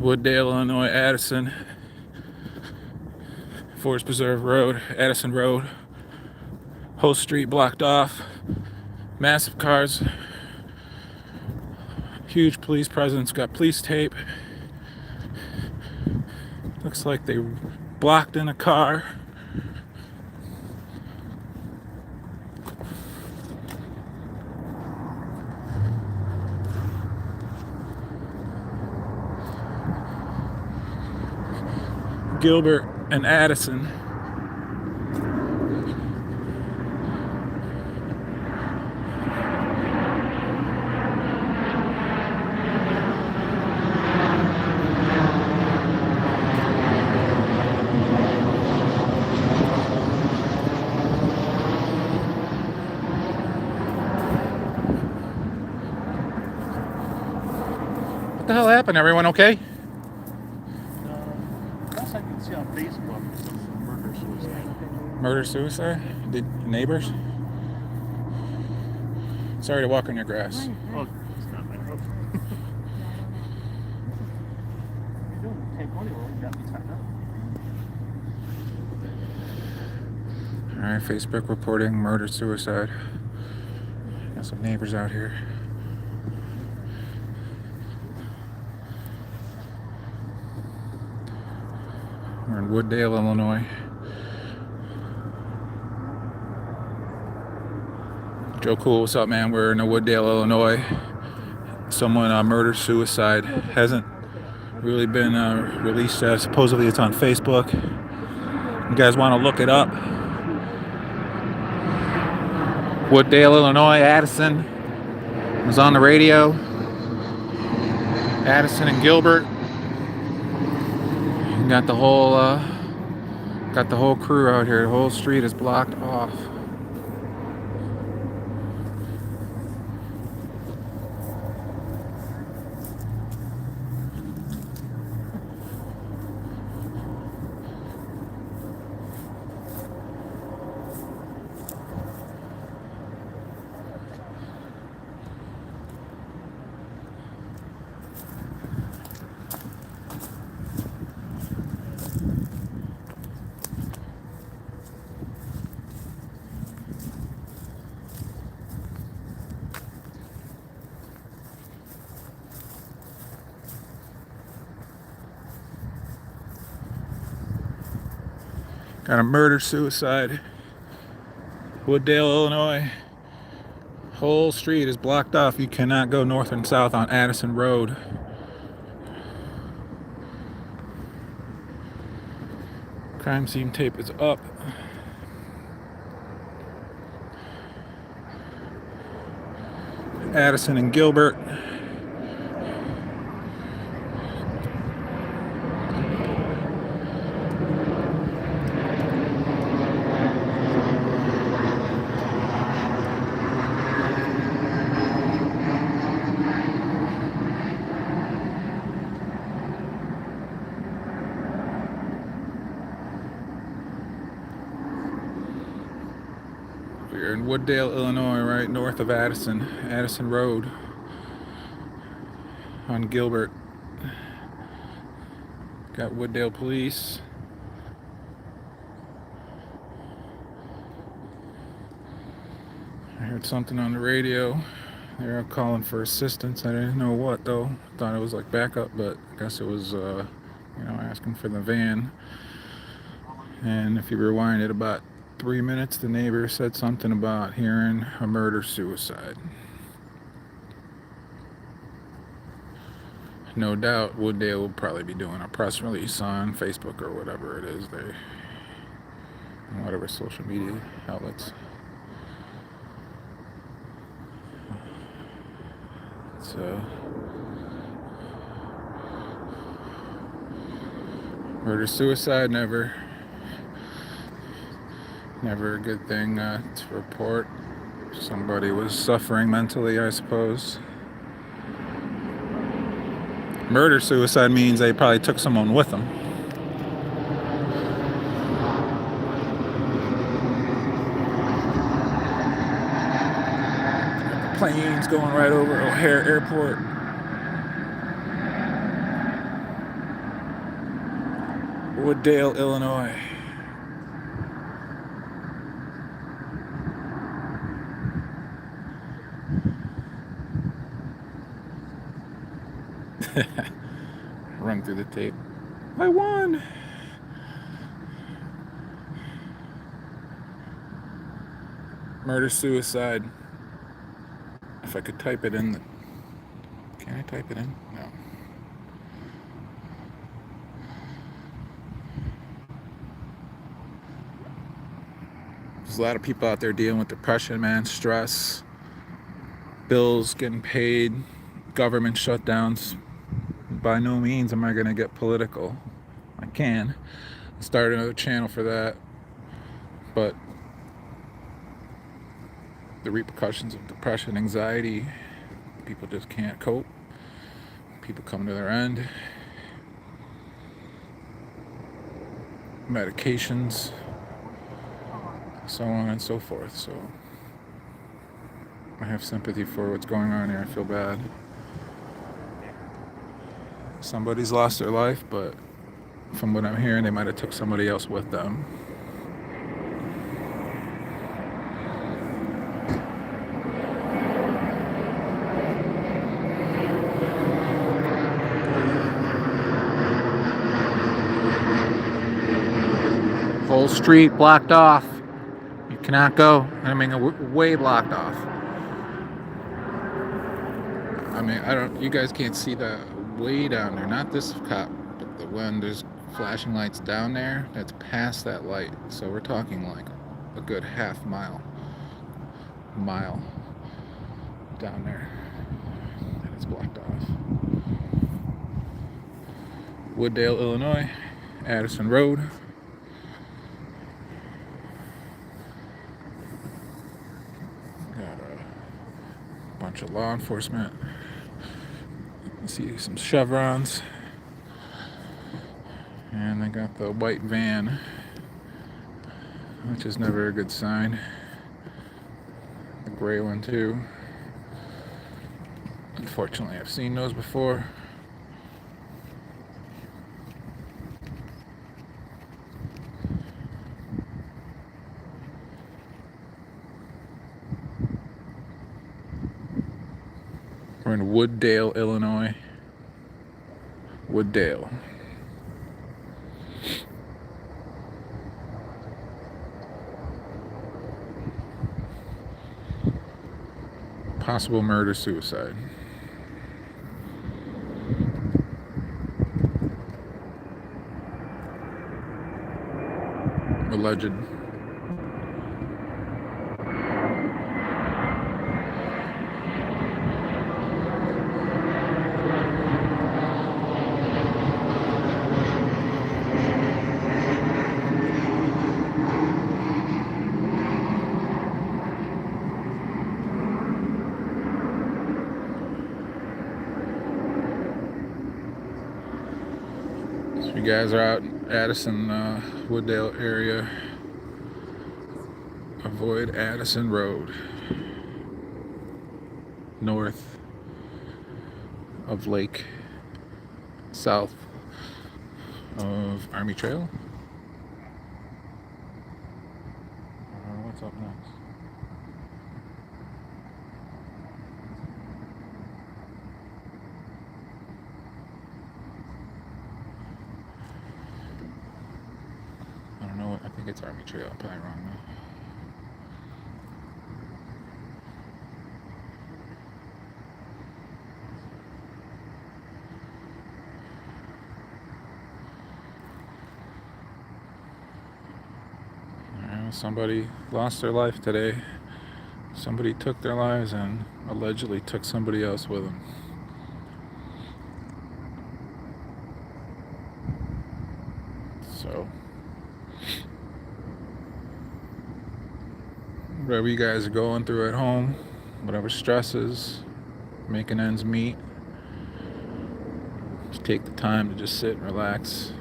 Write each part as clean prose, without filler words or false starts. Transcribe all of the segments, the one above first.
Wooddale, Illinois, Addison, Forest Preserve Road, Addison Road, whole street blocked off, massive cars, huge police presence, got police tape. Looks like they blocked in a car. Gilbert and Addison. What the hell happened? Everyone okay? Last I can see on Facebook, it's a murder-suicide. Murder-suicide? Did neighbors? Sorry to walk on your grass. Oh, it's not my fault. What are you doing? Take money, well, you got me tied up. Alright, Facebook reporting murder-suicide. Got some neighbors out here. We're in Wooddale, Illinois. Joe Cool, what's up, man? We're in Wooddale, Illinois. Someone murder-suicide. Hasn't really been released. Supposedly it's on Facebook. You guys want to look it up? Wooddale, Illinois, Addison. It was on the radio. Addison and Gilbert. You got the whole crew out here. The whole street is blocked off. Got a murder-suicide. Wooddale, Illinois. Whole street is blocked off. You cannot go north and south on Addison Road. Crime scene tape is up. Addison and Gilbert. We're in Wooddale, Illinois, right north of Addison Road on Gilbert. Got Wooddale police. I heard something on the radio. They're calling for assistance. I didn't know what though. Thought it was like backup, but I guess it was, asking for the van. And if you rewind it about 3 minutes, the neighbor said something about hearing a murder-suicide. No doubt Wooddale will probably be doing a press release on Facebook or whatever it is, whatever social media outlets. So murder-suicide, never a good thing to report. Somebody was suffering mentally, I suppose. Murder-suicide means they probably took someone with them. Planes going right over O'Hare Airport. Wooddale, Illinois. Run through the tape. I won! Murder suicide. If I could type it in the... Can I type it in? No. There's a lot of people out there dealing with depression, man, stress, bills getting paid, government shutdowns. By no means am I going to get political. I can start another channel for that, but the repercussions of depression, anxiety, people just can't cope. People come to their end. Medications, so on and so forth. So I have sympathy for what's going on here. I feel bad. Somebody's lost their life, but from what I'm hearing, they might have took somebody else with them. Whole street blocked off. You cannot go. I mean, way blocked off. I mean, you guys can't see that way down there. Not this cop, but the one there's flashing lights down there. That's past that light. So we're talking like a good half mile down there. And it's blocked off. Wooddale, Illinois, Addison Road. Got a bunch of law enforcement. See some chevrons. And they got the white van, which is never a good sign. The gray one too. Unfortunately, I've seen those before. We're in Wooddale, Illinois. Wooddale. Possible murder suicide. Alleged. So you guys are out in Addison, Wooddale area. Avoid Addison Road. North of Lake. South of Army Trail. What's up next? I don't know. I think it's Army Trail. I'm probably wrong though. Somebody lost their life today. Somebody took their lives and allegedly took somebody else with them. So, whatever you guys are going through at home, whatever stresses, making ends meet, just take the time to just sit and relax,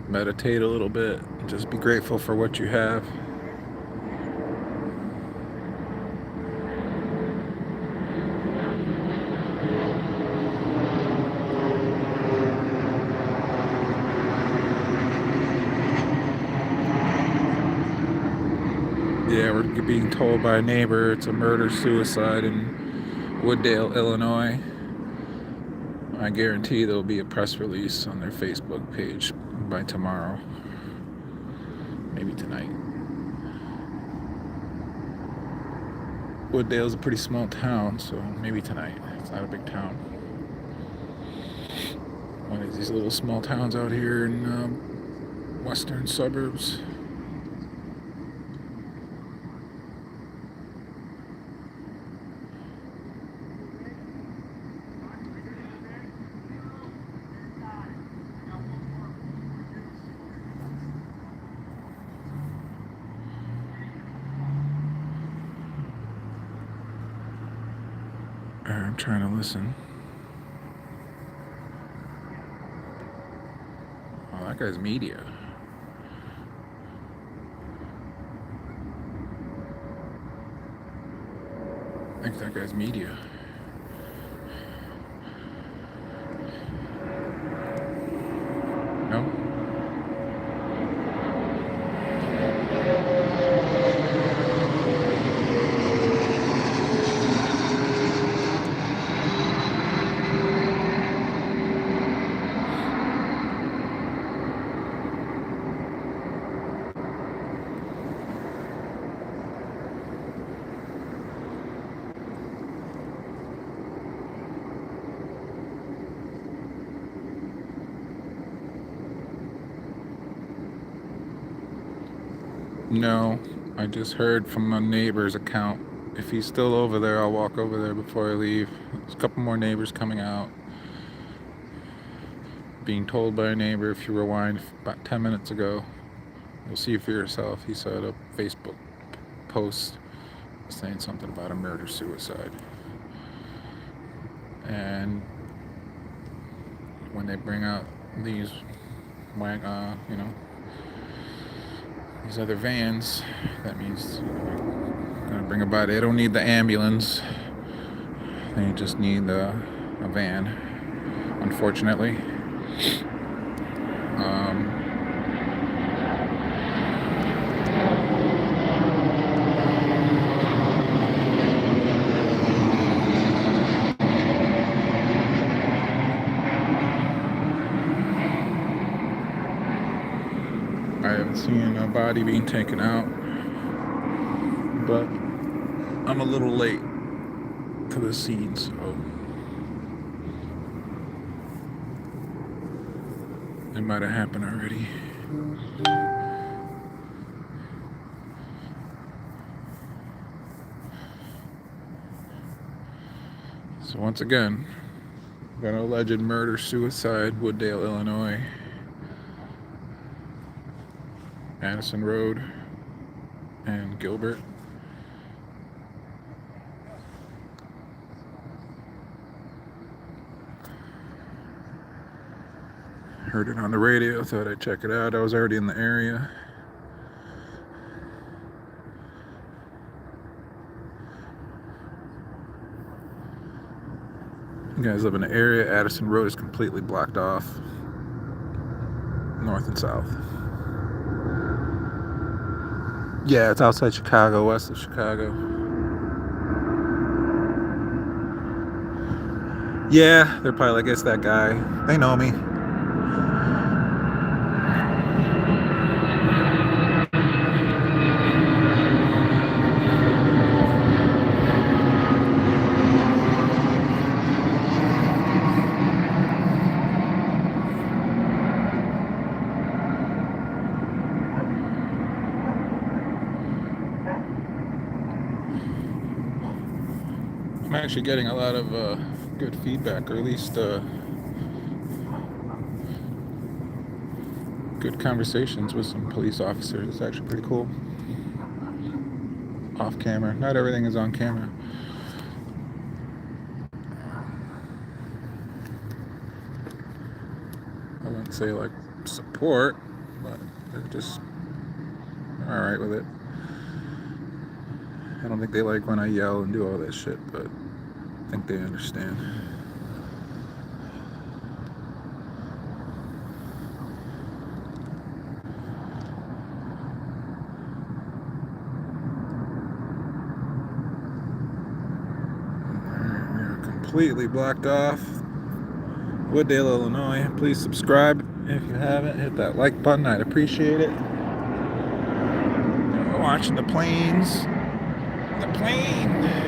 meditate a little bit, just be grateful for what you have. Yeah, we're being told by a neighbor it's a murder-suicide in Wooddale, Illinois. I guarantee there'll be a press release on their Facebook page by tomorrow. Maybe tonight. Wooddale's a pretty small town, so maybe tonight. It's not a big town. One of these little small towns out here in western suburbs. I'm trying to listen. Oh, that guy's media. I think that guy's media. No? No, I just heard from a neighbor's account. If he's still over there, I'll walk over there before I leave. There's a couple more neighbors coming out. Being told by a neighbor, if you rewind about 10 minutes ago, you'll see for yourself. He said a Facebook post saying something about a murder-suicide. And when they bring out these, these other vans, that means gonna bring a body. They don't need the ambulance. They just need a van, unfortunately. I haven't seen a body being taken out, but I'm a little late to the scene, so it might have happened already. So once again, got an alleged murder-suicide, Wooddale, Illinois. Addison Road and Gilbert. Heard it on the radio, thought I'd check it out. I was already in the area. You guys live in the area. Addison Road is completely blocked off, north and south. Yeah, it's outside Chicago, west of Chicago. Yeah, they're probably like, it's that guy. They know me. I'm actually getting a lot of good feedback, or at least good conversations with some police officers. It's actually pretty cool. Off camera. Not everything is on camera. I wouldn't say like support, but they're just alright with it. I don't think they like when I yell and do all that shit, but I think they understand. completely blocked off. Wooddale, Illinois. Please subscribe if you haven't. Hit that like button. I'd appreciate it. We're watching the planes. The plane.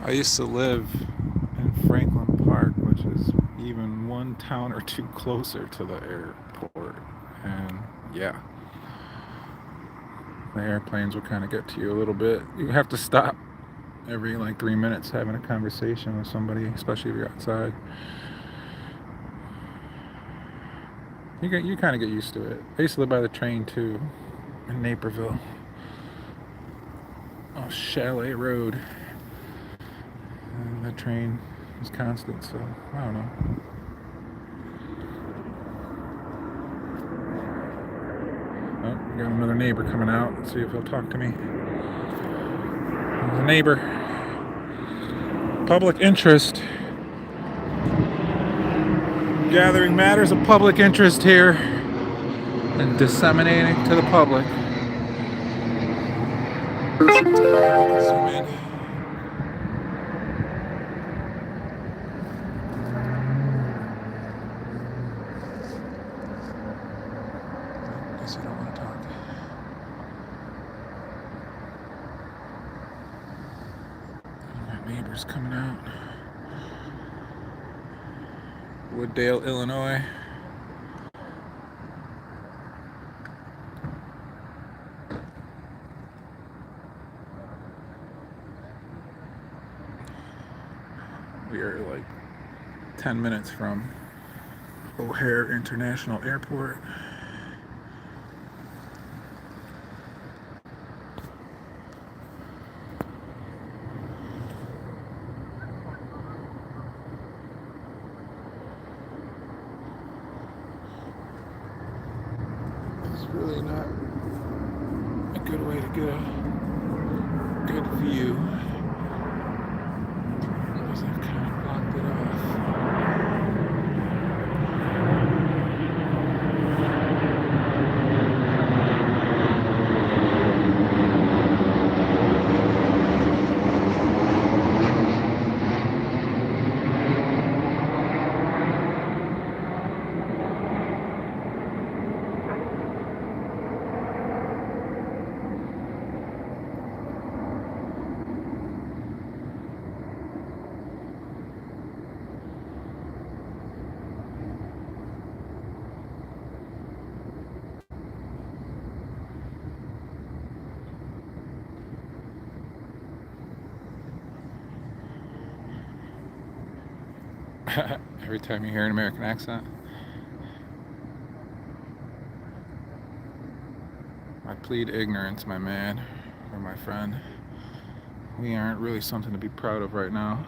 I used to live in Franklin Park, which is even one town or two closer to the airport. And yeah, the airplanes will kind of get to you a little bit. You have to stop every like 3 minutes having a conversation with somebody, especially if you're outside. You kind of get used to it. I used to live by the train too, in Naperville. Oh, Chalet Road. And the train is constant, so I don't know. Oh, we got another neighbor coming out. Let's see if he'll talk to me. There's a neighbor. Public interest. Gathering matters of public interest here and disseminating to the public. Zoom in. Guess you don't want to talk. My neighbor's coming out. Wooddale, Illinois. We are like 10 minutes from O'Hare International Airport. It's really not a good way to get a good view. Because I've kind of blocked it off. Every time you hear an American accent, I plead ignorance, my man, or my friend. We aren't really something to be proud of right now.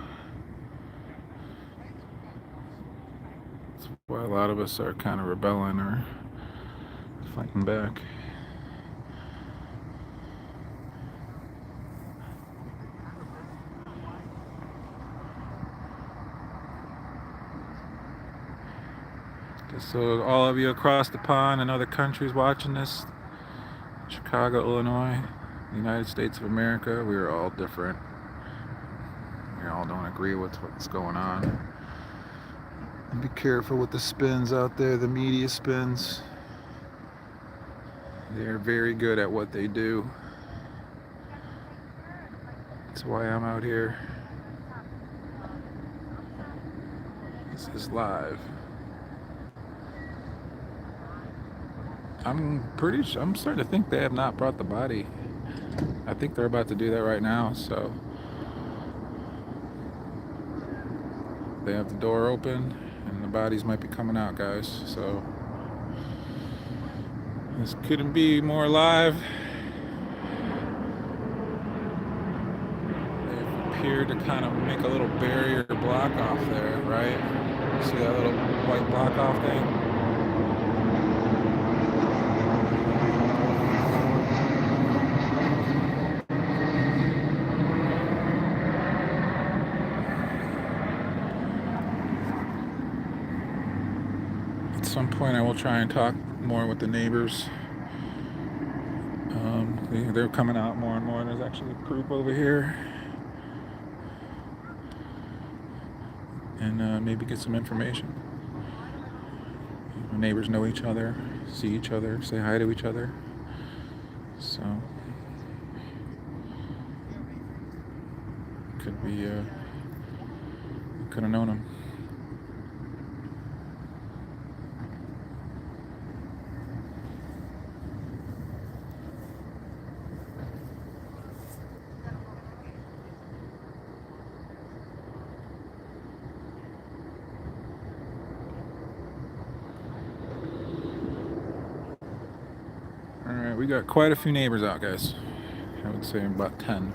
That's why a lot of us are kind of rebelling or fighting back. So all of you across the pond and other countries watching this, Chicago, Illinois, the United States of America, we are all different. We all don't agree with what's going on. And be careful with the spins out there, the media spins. They're very good at what they do. That's why I'm out here. This is live. I'm starting to think they have not brought the body. I think they're about to do that right now, so. They have the door open and the bodies might be coming out, guys, so. This couldn't be more live. here to kind of make a little barrier block off there, right? See that little white block off thing? At some point I will try and talk more with the neighbors. They're coming out more and more. There's actually a group over here. And maybe get some information. Neighbors know each other, see each other, say hi to each other. So could be could have known him. Alright, we got quite a few neighbors out, guys. I would say about 10.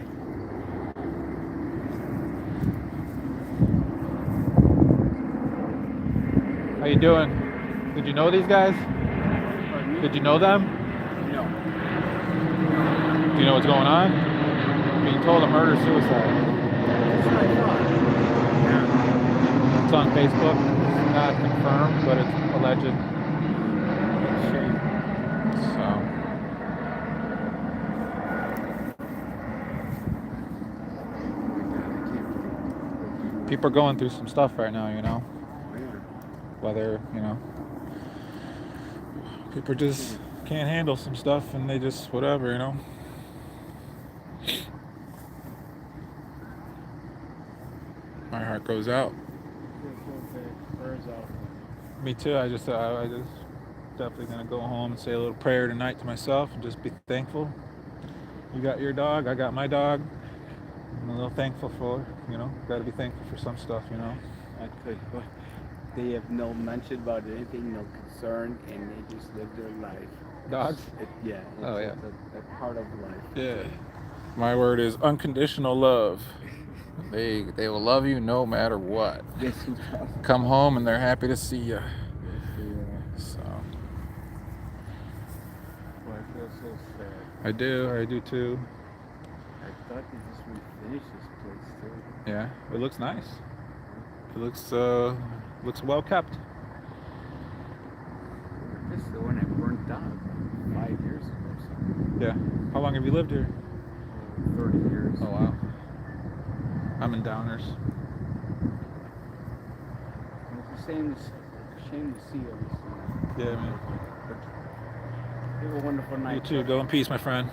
How you doing? Did you know these guys? Did you know them? No. Do you know what's going on? Being told a murder-suicide. That's what I thought. Yeah. It's on Facebook. It's not confirmed, but it's alleged. Shame. So people are going through some stuff right now, you know. Whether, you know, people just can't handle some stuff and they just whatever, you know. My heart goes out. Me too. I just definitely gonna go home and say a little prayer tonight to myself and just be thankful. You got your dog, I got my dog. I'm a little thankful for, you know, gotta be thankful for some stuff, you know. I could, but they have no mention about anything, no concern, and they just live their life. Dogs? It's a part of life. Yeah. My word is unconditional love. They will love you no matter what. Yes, Come home and they're happy to see you. So Boy, I feel so sad. I do too. I thought they just refinish this place too. Yeah, it looks nice. It looks well kept. This is the one that burnt down 5 years ago or something. Yeah. How long have you lived here? 30 years. Oh wow. I'm in Downers. It's a shame to see everything. Yeah, man. Have a wonderful night. You too. Go in peace, my friend.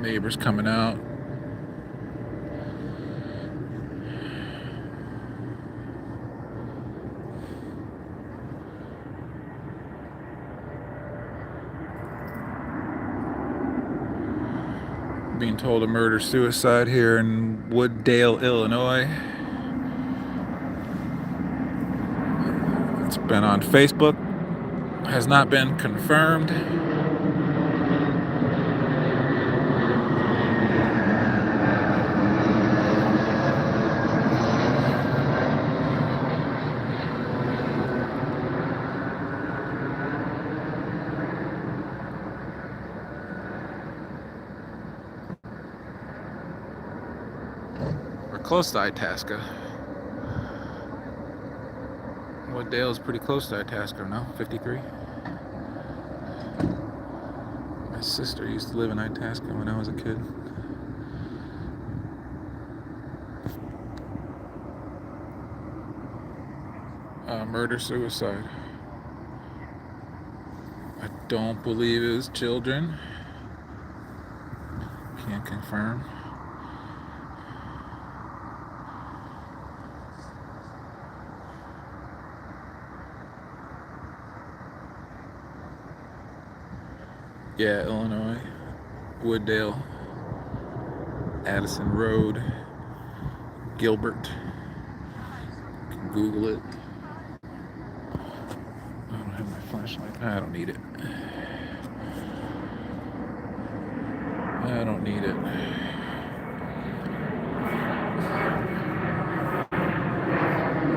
Neighbors coming out. Being told a murder-suicide here in Wooddale, Illinois. It's been on Facebook. Has not been confirmed. Close to Itasca. Wooddale is pretty close to Itasca now, 53. My sister used to live in Itasca when I was a kid. Murder-suicide. I don't believe it was children. Can't confirm. Yeah, Illinois, Wooddale, Addison Road, Gilbert. You can Google it. I don't have my flashlight. I don't need it. I don't need it.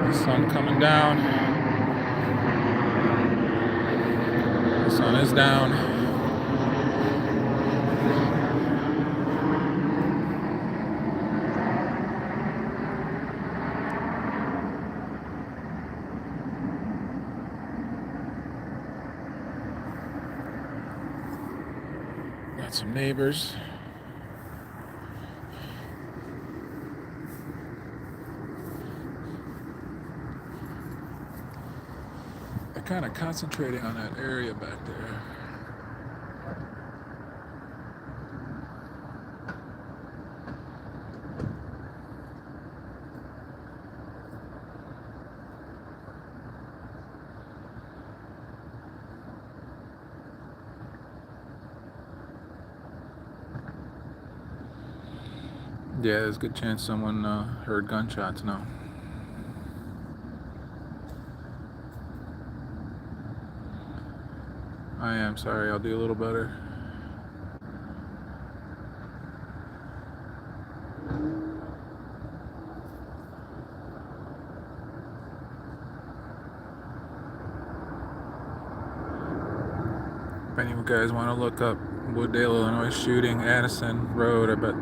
The sun coming down. The sun is down. Got some neighbors. They're kind of concentrating on that area back there. Yeah, there's a good chance someone heard gunshots now. I am sorry, I'll do a little better. If any of you guys want to look up Wooddale, Illinois shooting, Addison Road, I bet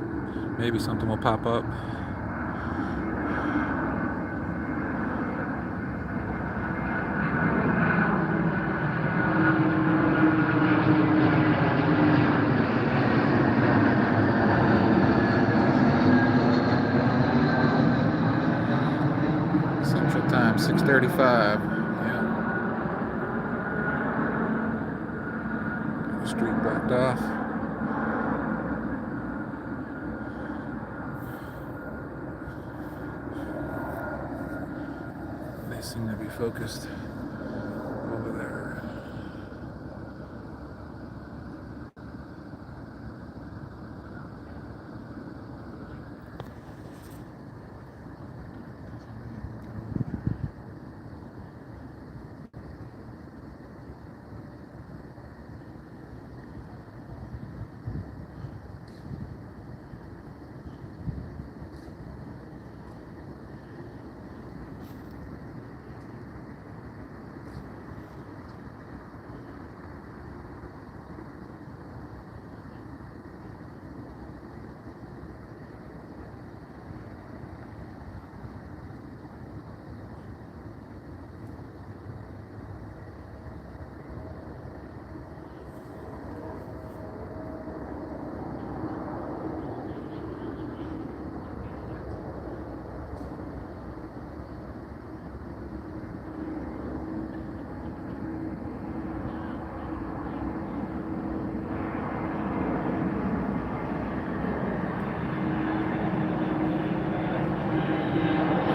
maybe something will pop up. Central Time, 6:35. Yeah. Got the street blocked off. They seem to be focused over there.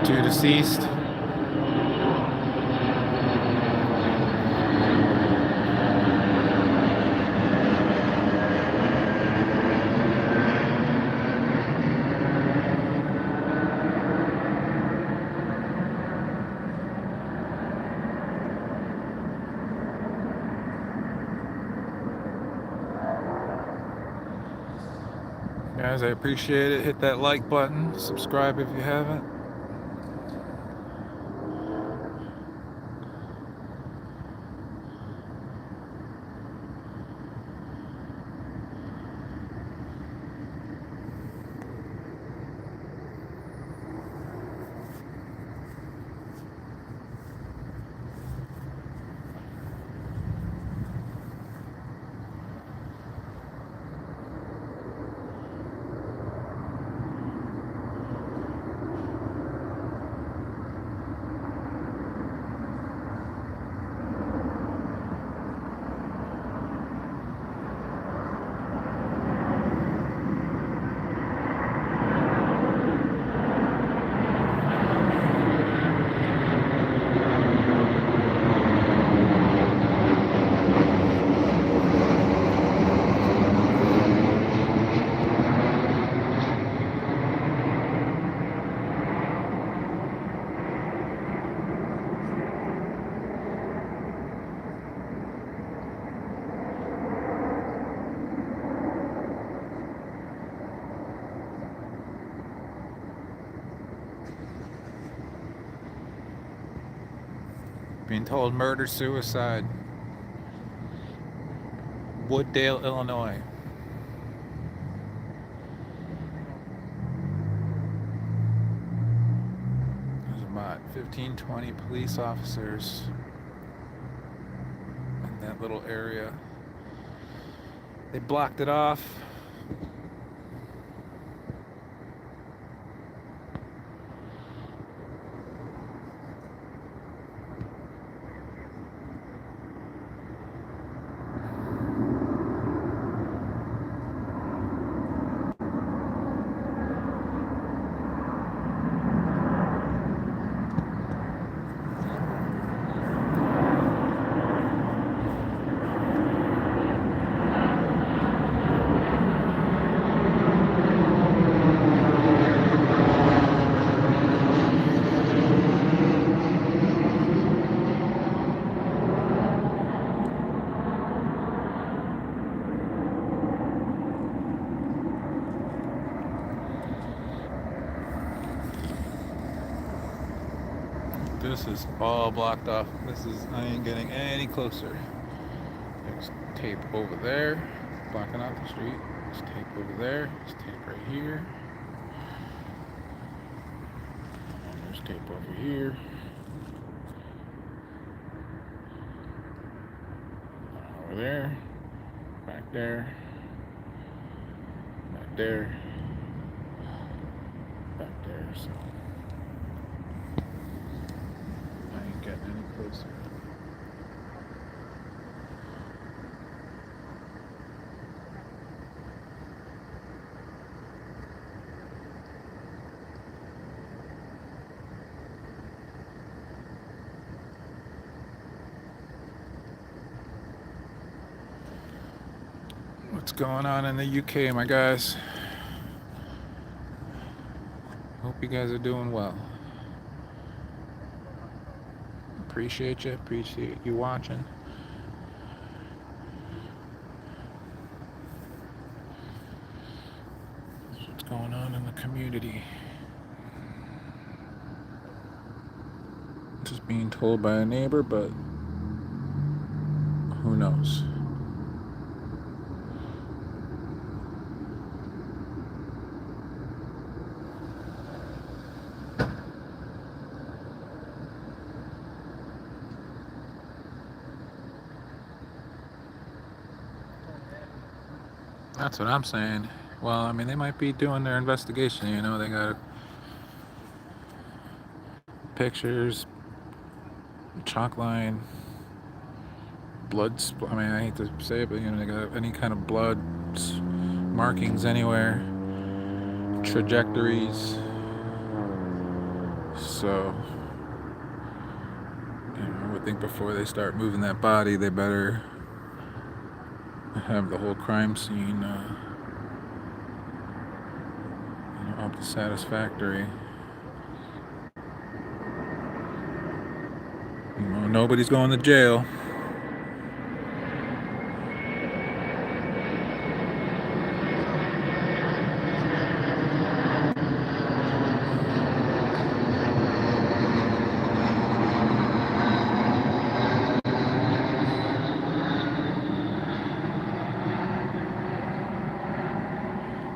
Two deceased. Guys, I appreciate it. Hit that like button. Subscribe if you haven't. Being told murder suicide. Wooddale, Illinois. There's about 15, 20 police officers in that little area. They blocked it off. This is all blocked off. I ain't getting any closer. There's tape over there, blocking out the street. There's tape over there. There's tape right here. And there's tape over here. Over there. Back there. Back there. Back there. So I ain't getting any closer. What's going on in the UK, my guys? Hope you guys are doing well. Appreciate you. Appreciate you watching. That's what's going on in the community. Just being told by a neighbor, but who knows? That's what I'm saying. Well, I mean, they might be doing their investigation, you know, they got pictures, chalk line, blood, I mean, I hate to say it, but, you know, they got any kind of blood markings anywhere, trajectories. So, you know, I would think before they start moving that body, they better have the whole crime scene up to satisfactory. You know, nobody's going to jail.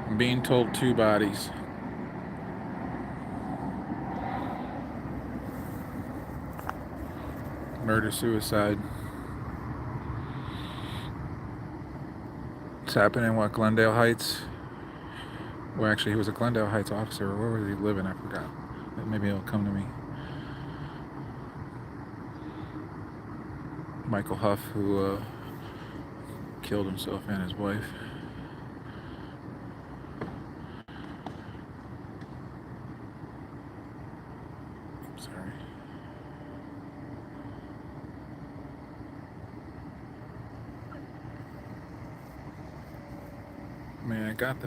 I'm being told 2 bodies. Murder suicide. It's happening in what, Glendale Heights? Well, actually, he was a Glendale Heights officer. Where was he living? I forgot. Maybe it'll come to me. Michael Huff, who killed himself and his wife. Sorry. I mean, I get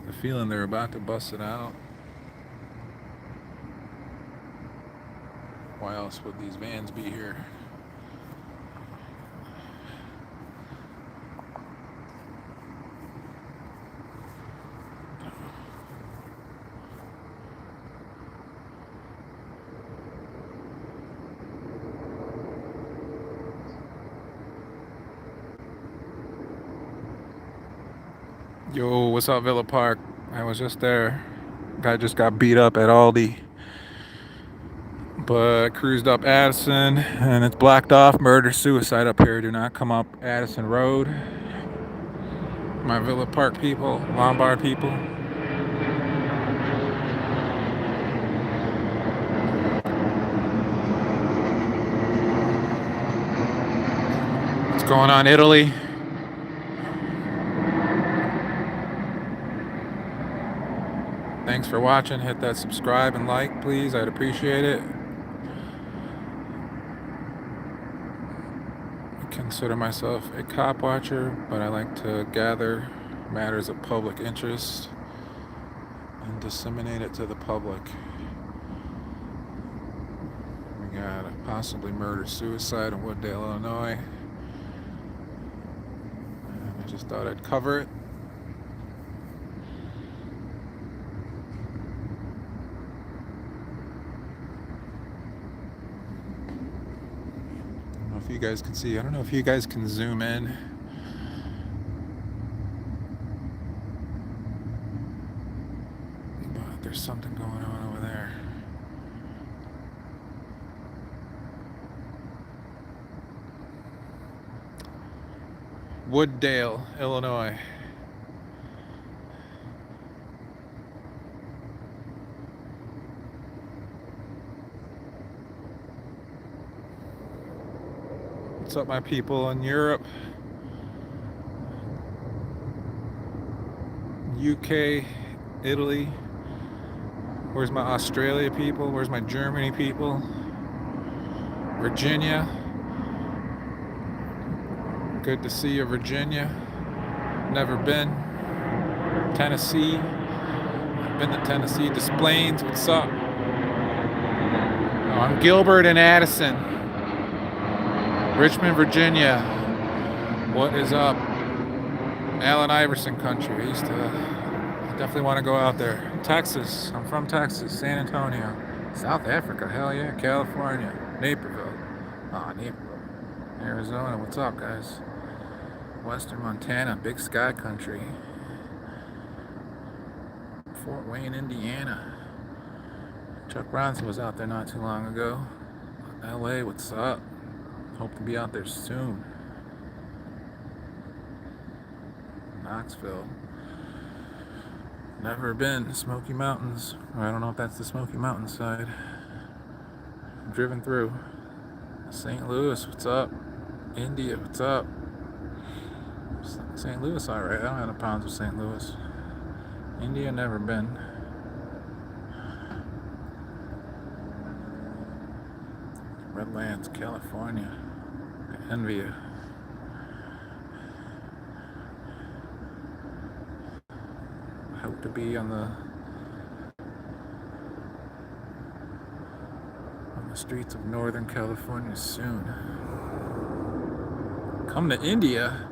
the feeling they're about to bust it out. Why else would these vans be here? Yo, what's up, Villa Park? I was just there. Guy just got beat up at Aldi. But I cruised up Addison and it's blocked off. Murder, suicide up here. Do not come up Addison Road. My Villa Park people, Lombard people. What's going on, Italy? Thanks for watching. Hit that subscribe and like, please. I'd appreciate it. I consider myself a cop watcher, but I like to gather matters of public interest and disseminate it to the public. We got a possibly murder-suicide in Wooddale, Illinois. And I just thought I'd cover it. I don't know if you guys can see. I don't know if you guys can zoom in. But there's something going on over there. Wooddale, Illinois. What's up, my people in Europe, UK, Italy? Where's my Australia people? Where's my Germany people? Virginia. Good to see you, Virginia. Never been. Tennessee. Been to Tennessee. Des Plaines. What's up? Oh, I'm Gilbert and Addison. Richmond, Virginia. What is up? Allen Iverson country. I definitely want to go out there. Texas. I'm from Texas. San Antonio. South Africa. Hell yeah. California. Naperville. Naperville. Arizona. What's up, guys? Western Montana. Big Sky country. Fort Wayne, Indiana. Chuck Bronson was out there not too long ago. LA. What's up? Hope to be out there soon. Knoxville. Never been. Smoky Mountains. I don't know if that's the Smoky Mountains side. Driven through. St. Louis, what's up? India, what's up? St. Louis, alright. I don't have no problems with St. Louis. India, never been. Redlands, California. I envy you. I hope to be on the streets of Northern California soon. Come to India.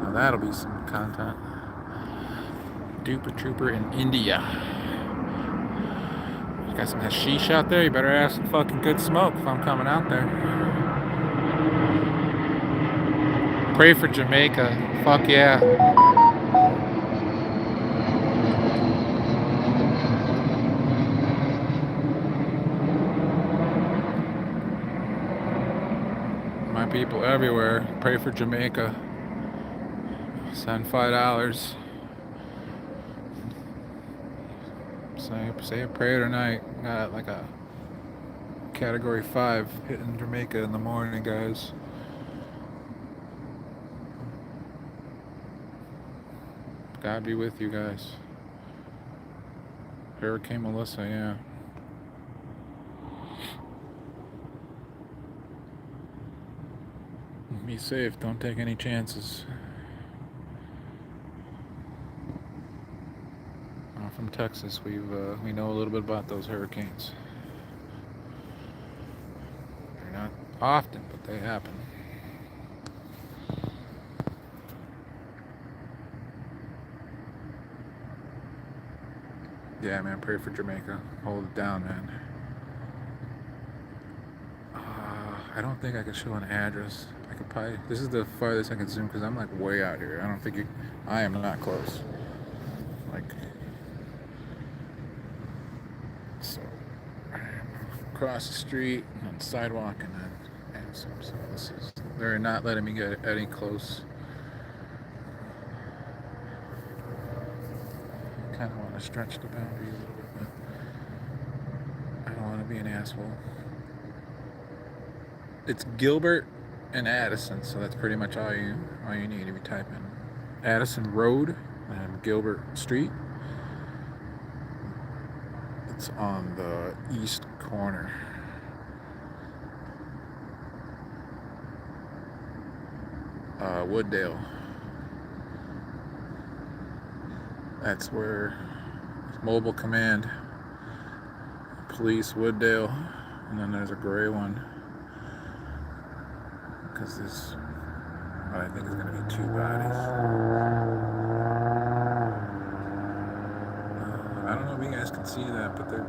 Now that'll be some content. Duper Trooper in India. You got some hashish out there? You better have some fucking good smoke if I'm coming out there. Pray for Jamaica. Fuck yeah. My people everywhere. Pray for Jamaica. Send $5. Say a prayer tonight. Got like a category 5 hitting Jamaica in the morning, guys. God be with you guys. Hurricane Melissa, yeah. Be safe. Don't take any chances. From Texas, we know a little bit about those hurricanes. They're not often, but they happen. Yeah, man, pray for Jamaica. Hold it down, man. I don't think I could show an address. I could probably. This is the farthest I can zoom because I'm like way out here. I don't think you. I am not close. Like. So. Across the street and then sidewalk and then Addison. So this is. They're not letting me get any close. I kind of want to stretch the boundary a little bit, but I don't want to be an asshole. It's Gilbert and Addison, so that's pretty much all you need if you type in Addison Road and Gilbert Street. It's on the east corner. Wooddale. That's where Mobile Command, Police, Wooddale, and then there's a gray one. Because there's what I think is going to be 2 bodies. I don't know if you guys can see that, but they're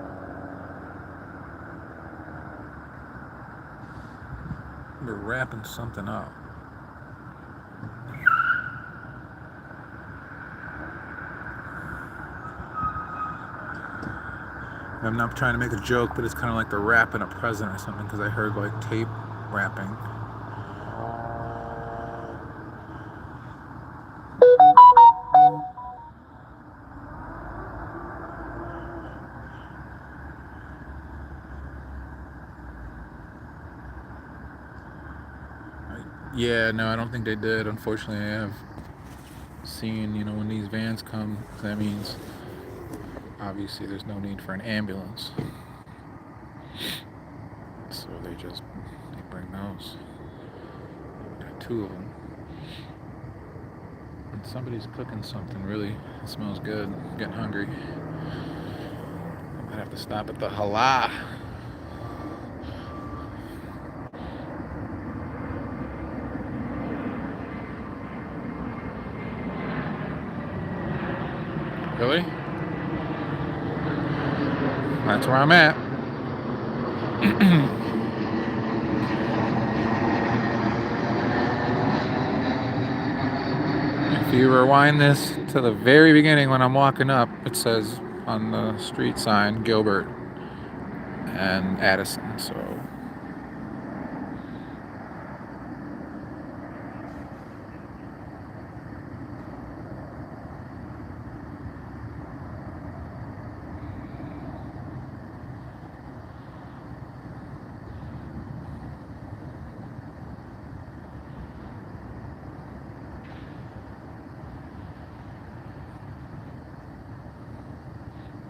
wrapping something up. I'm not trying to make a joke, but it's kind of like they're wrapping a present or something because I heard like tape wrapping. Yeah, no, I don't think they did. Unfortunately, I have seen, when these vans come, that means obviously there's no need for an ambulance. So they bring those. Got 2 of them. And somebody's cooking something really. It smells good. I'm getting hungry. I might have to stop at the Hala. Really? That's where I'm at. If you rewind this to the very beginning when I'm walking up, it says on the street sign, Gilbert and Addison, so.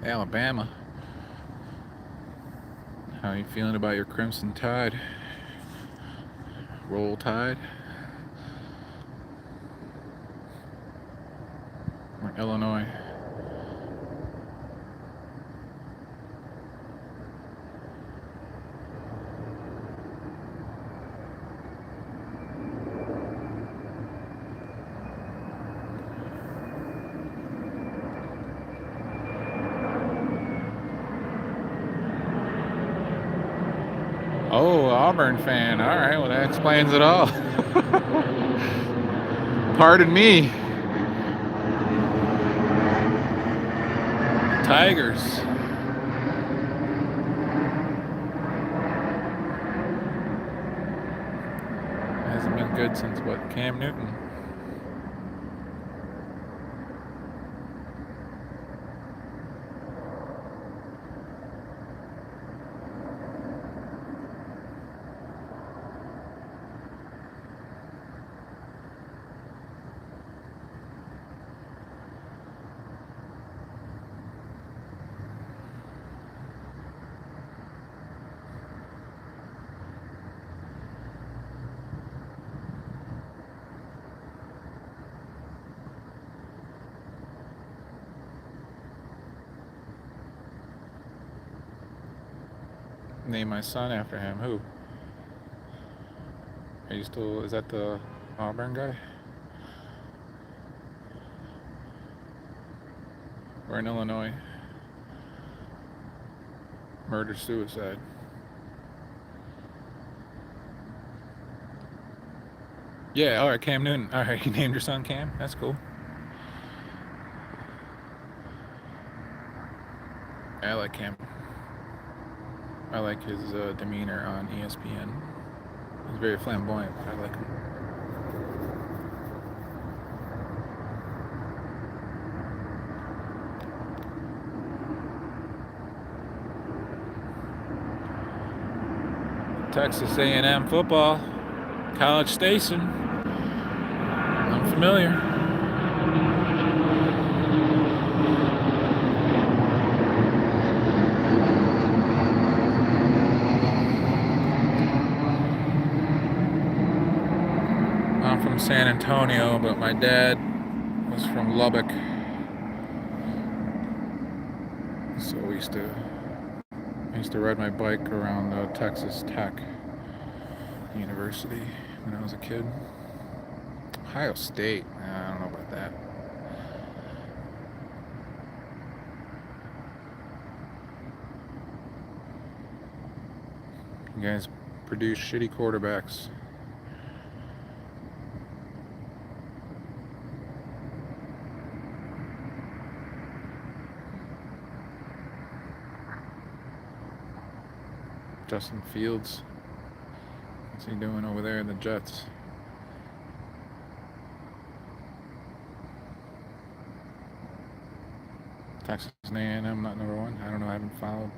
Alabama. How are you feeling about your Crimson Tide? Roll Tide? Or Illinois? Oh, Auburn fan. All right, well, that explains it all. Pardon me. Tigers. Hasn't been good since, what, Cam Newton? Name my son after him. Who? Are you still, is that the Auburn guy? We're in Illinois. Murder-suicide. Yeah, all right, Cam Newton. All right, you named your son Cam? That's cool. I like Cam. I like his demeanor on ESPN. He's very flamboyant, but I like him. Texas A&M football, College Station. I'm familiar. I'm from San Antonio, but my dad was from Lubbock. So I used to ride my bike around Texas Tech University when I was a kid. Ohio State, I don't know about that. You guys produce shitty quarterbacks. Justin Fields. What's he doing over there in the Jets? Texas A&M not number one. I don't know. I haven't followed.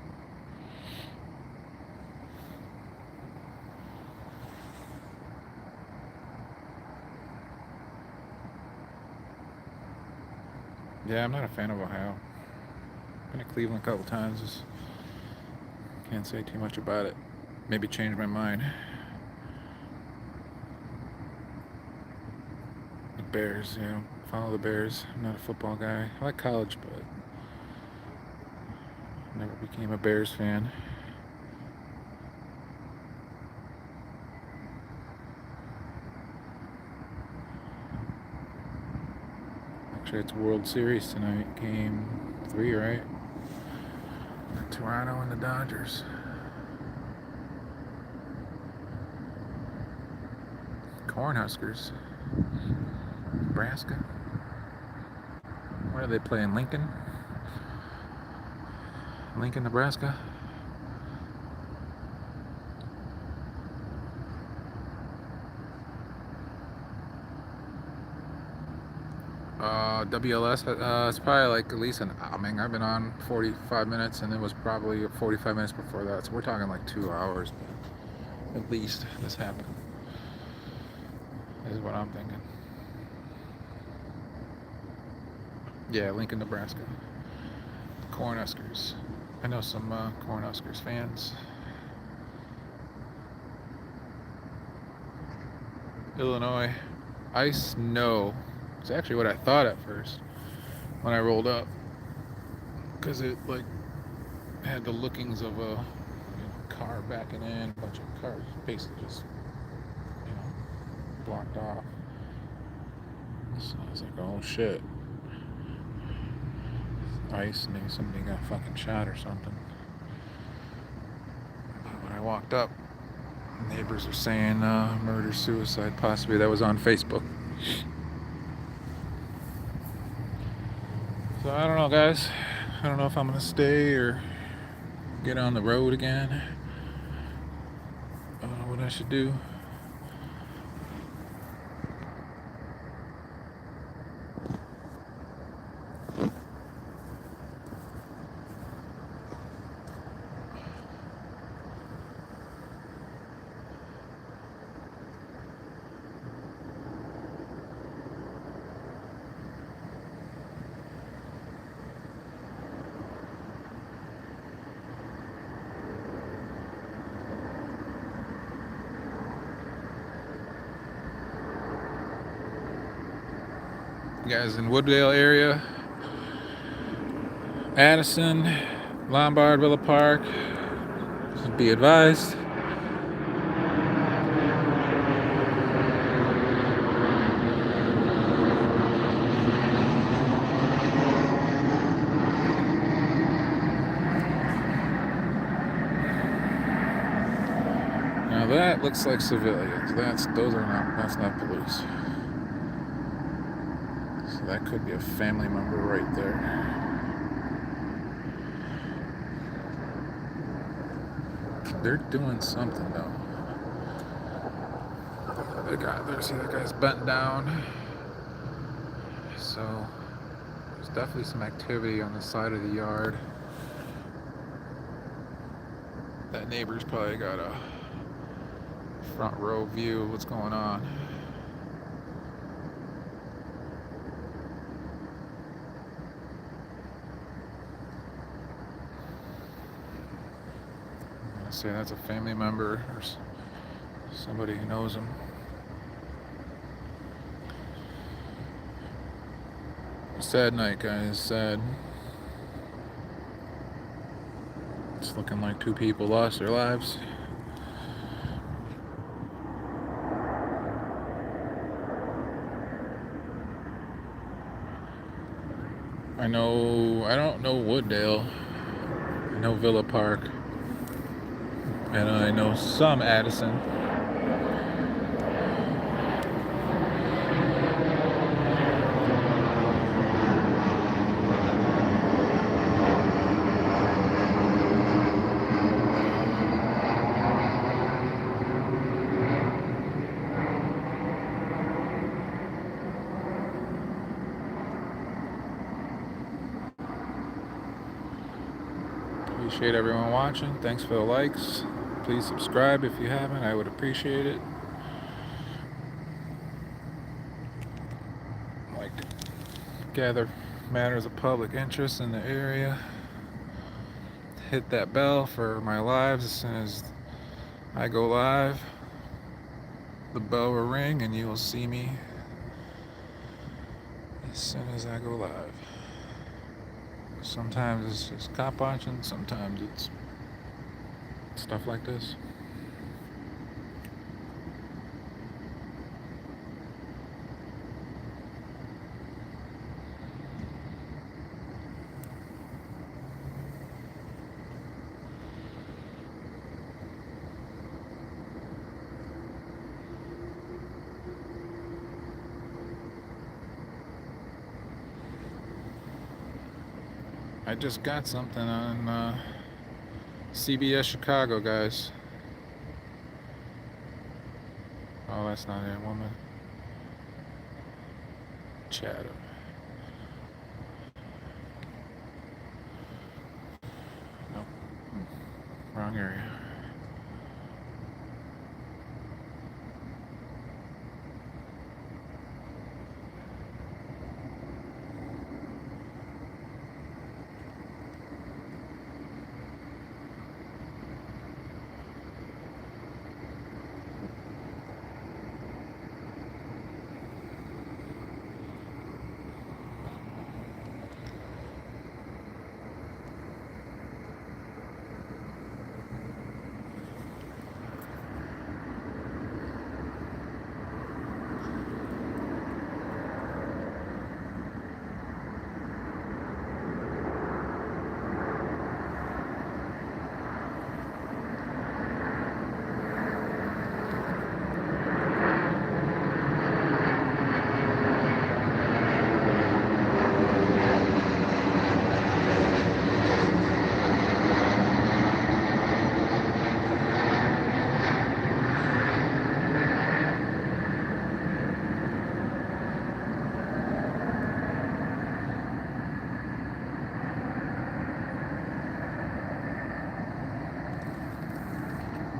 Yeah, I'm not a fan of Ohio. Been to Cleveland a couple times. Just can't say too much about it. Maybe change my mind. The Bears, follow the Bears. I'm not a football guy. I like college, but never became a Bears fan. Actually, it's World Series tonight. Game 3, right? Toronto and the Dodgers. Cornhuskers. Nebraska. Where are they playing? Lincoln? Lincoln, Nebraska? WLS, it's probably like at least an hour. I've been on 45 minutes, and it was probably 45 minutes before that. So we're talking like 2 hours, at least this happened. Is what I'm thinking. Yeah, Lincoln, Nebraska. Cornhuskers. I know some Cornhuskers fans. Illinois. Ice, no. It's actually what I thought at first when I rolled up, because it like had the lookings of a car backing in, a bunch of cars basically just blocked off. So I was like, oh shit, ice, and maybe somebody got fucking shot or something. But when I walked up, neighbors are saying murder, suicide, possibly. That was on Facebook. So I don't know, guys. I don't know if I'm gonna stay or get on the road again. I don't know what I should do. You guys in Woodvale area, Addison, Lombard, Villa Park, just be advised. Now that looks like civilians. That's not police. So that could be a family member right there. They're doing something though. See that guy's bent down. So there's definitely some activity on the side of the yard. That neighbor's probably got a front row view of what's going on. I'm gonna say that's a family member or somebody who knows him. Sad night, guys. Sad. It's looking like 2 people lost their lives. I don't know Wooddale. I know Villa Park. And I know some Addison. Appreciate everyone watching. Thanks for the likes. Please subscribe if you haven't. I would appreciate it. Like to gather matters of public interest in the area. Hit that bell for my lives as soon as I go live. The bell will ring and you will see me as soon as I go live. Sometimes it's just cop watching, sometimes it's stuff like this. I just got something on CBS Chicago, guys. Oh, that's not a woman. Chatham. Nope. Wrong area.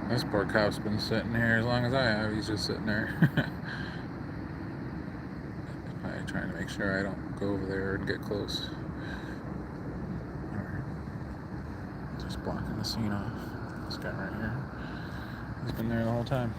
This poor cop's been sitting here as long as I have. He's just sitting there. Probably trying to make sure I don't go over there and get close. Alright. Just blocking the scene off. This guy right here. He's been there the whole time.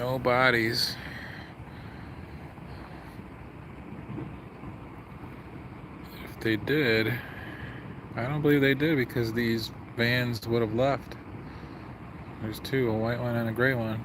No bodies. If they did, I don't believe they did because these vans would have left. There's two, a white one and a gray one.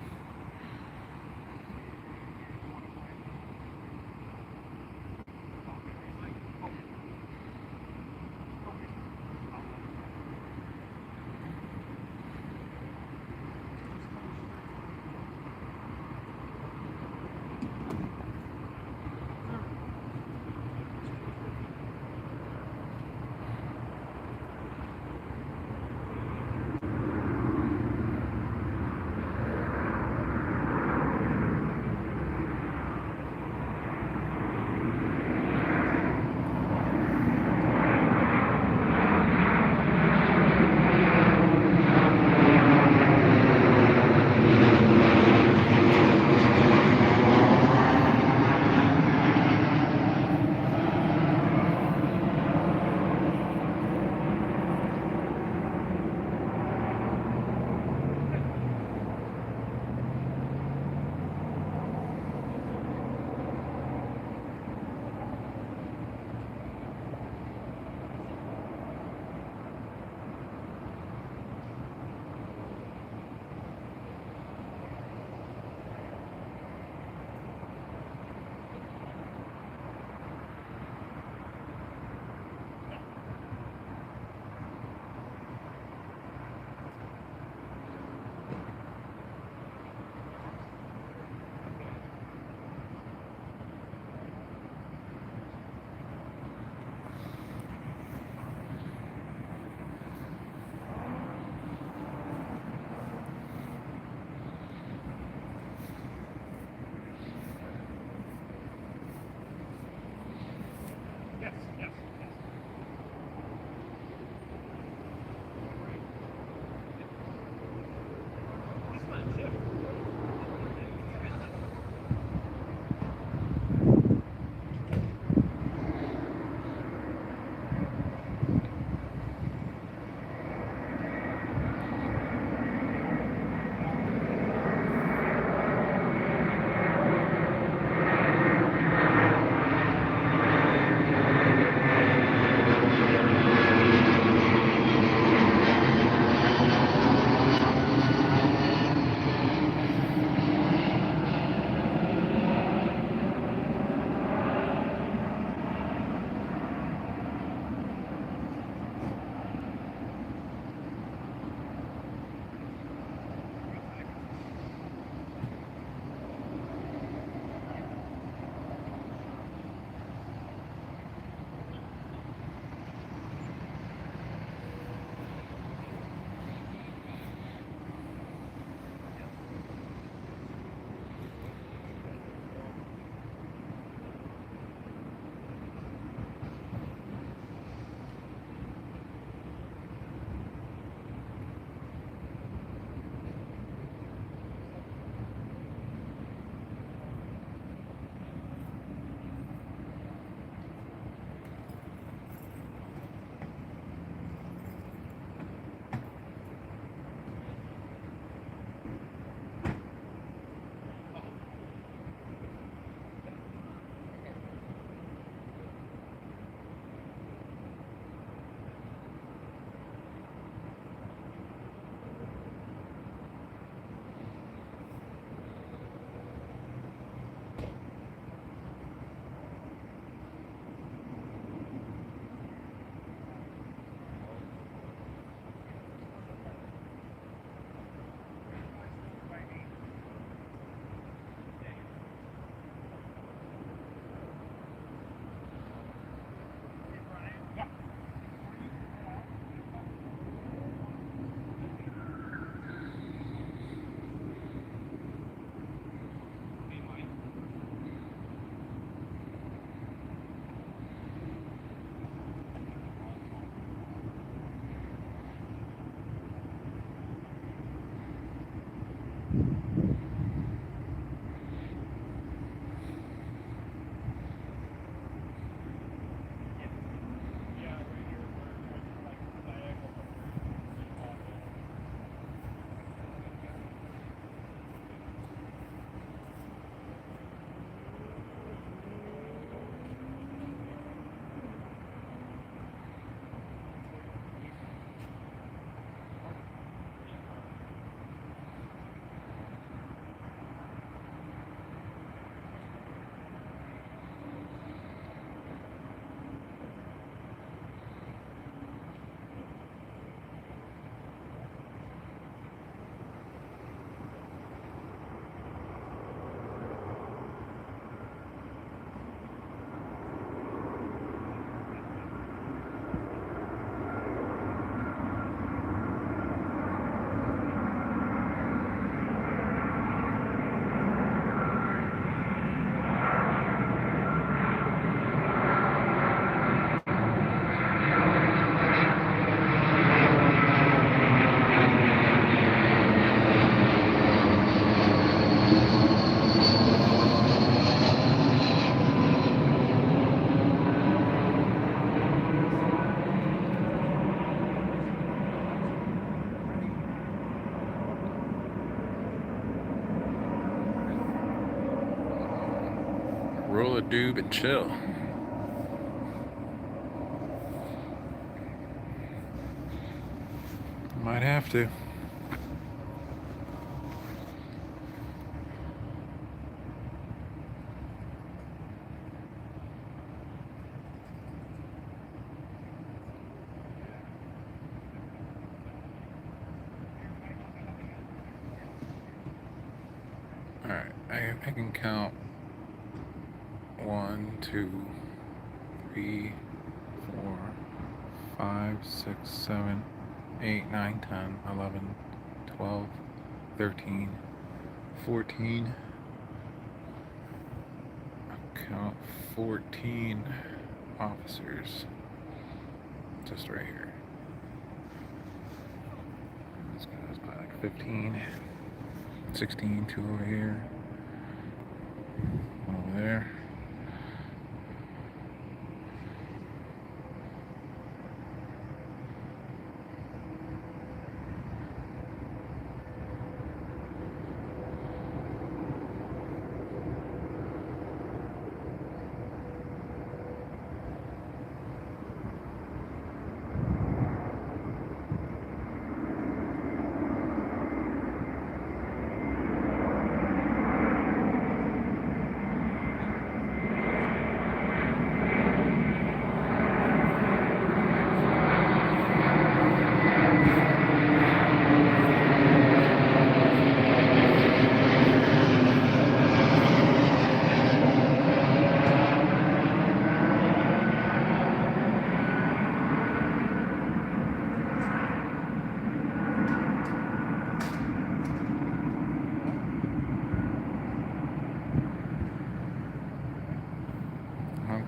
roll a doob and chill. Might have to. Alright, I can count 1, 2, 3, 4, 5, 6, 7, 8, 9, 10, 11, 12, 13, 14. I'll count 14 officers just right here. This guy's probably like 15, 16, 2 over here, 1 over there.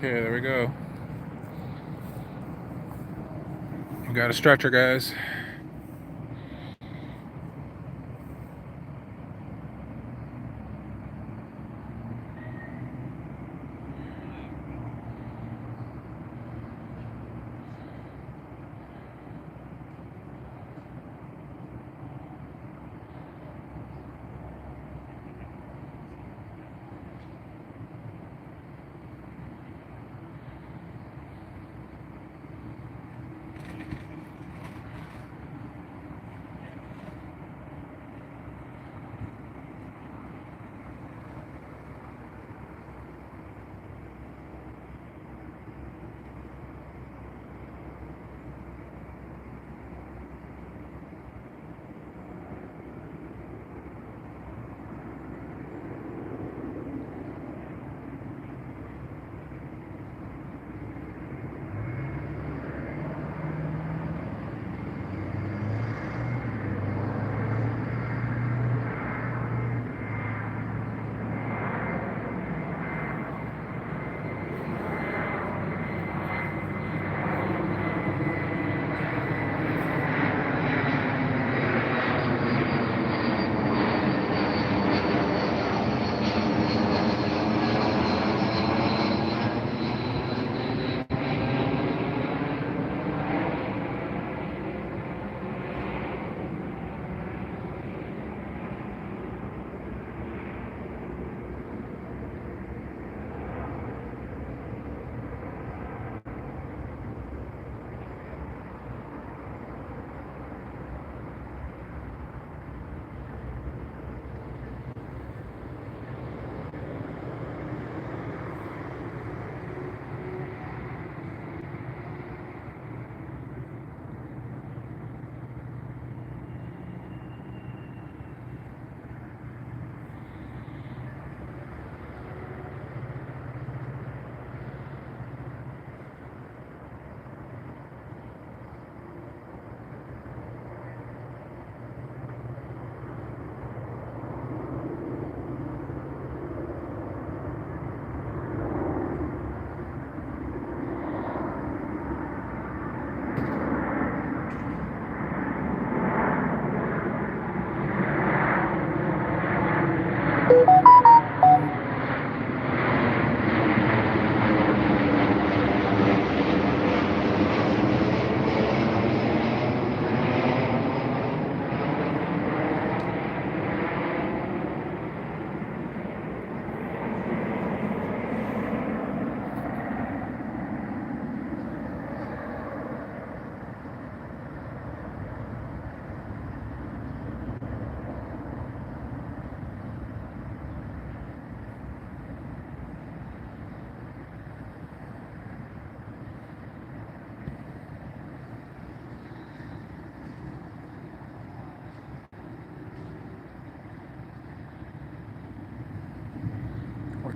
Okay, there we go. We got a stretcher, guys.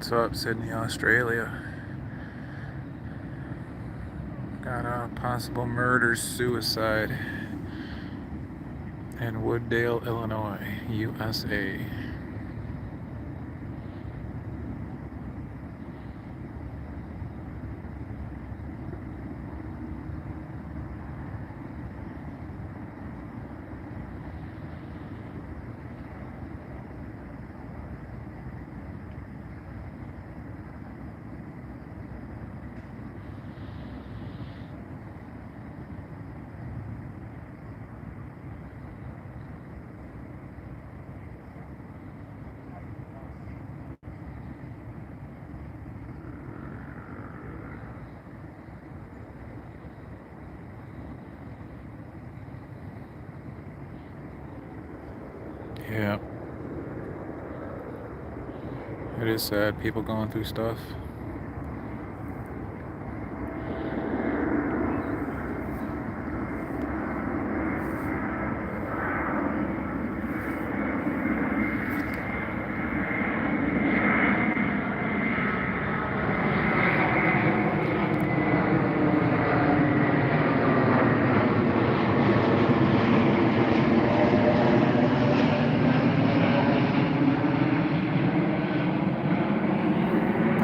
What's up, Sydney, Australia? Got a possible murder suicide in Wooddale, Illinois, USA. Yeah. It is sad, people going through stuff.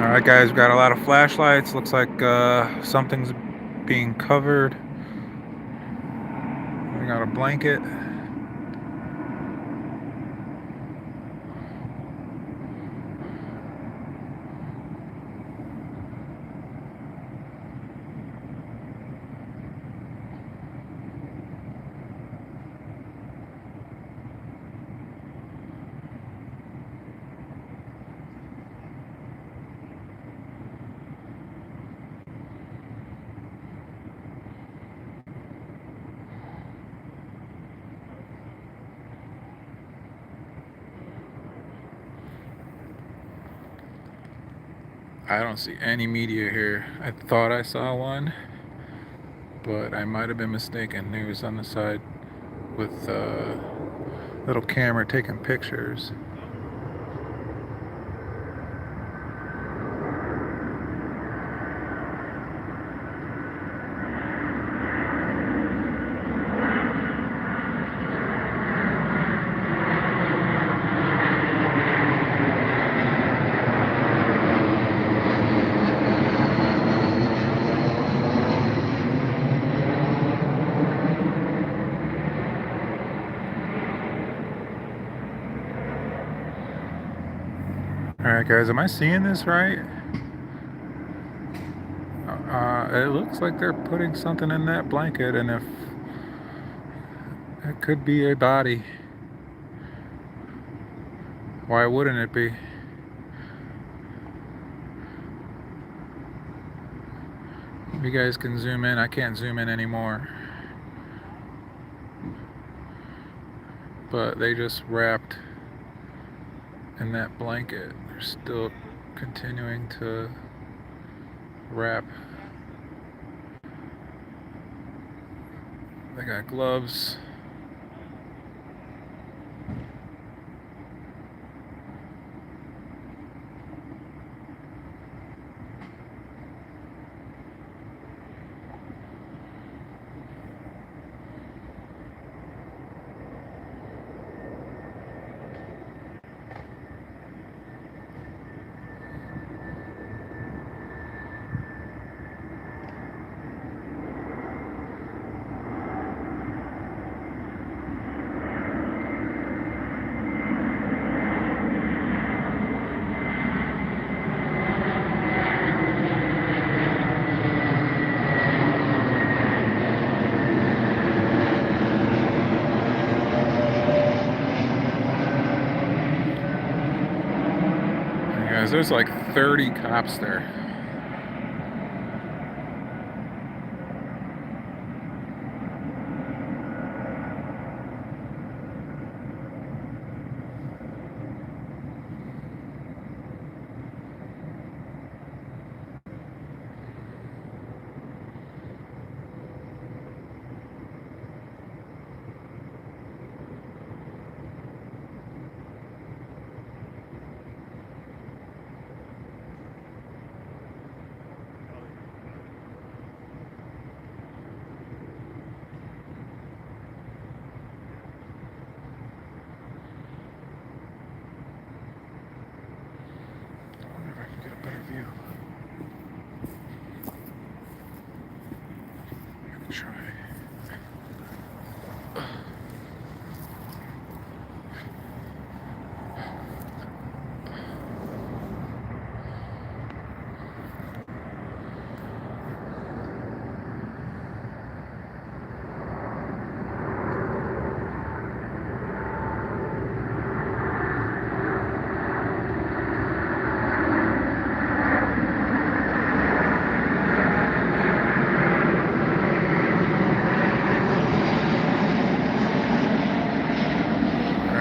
Alright guys, we've got a lot of flashlights. Looks like something's being covered. We got a blanket. I don't see any media here. I thought I saw one, but I might have been mistaken. He was on the side with a little camera taking pictures. Alright guys, am I seeing this right? It looks like they're putting something in that blanket, and if it could be a body, why wouldn't it be? You guys can zoom in. I can't zoom in anymore. But they just wrapped in that blanket. They're still continuing to wrap. They got gloves. Guys, there's like 30 cops there.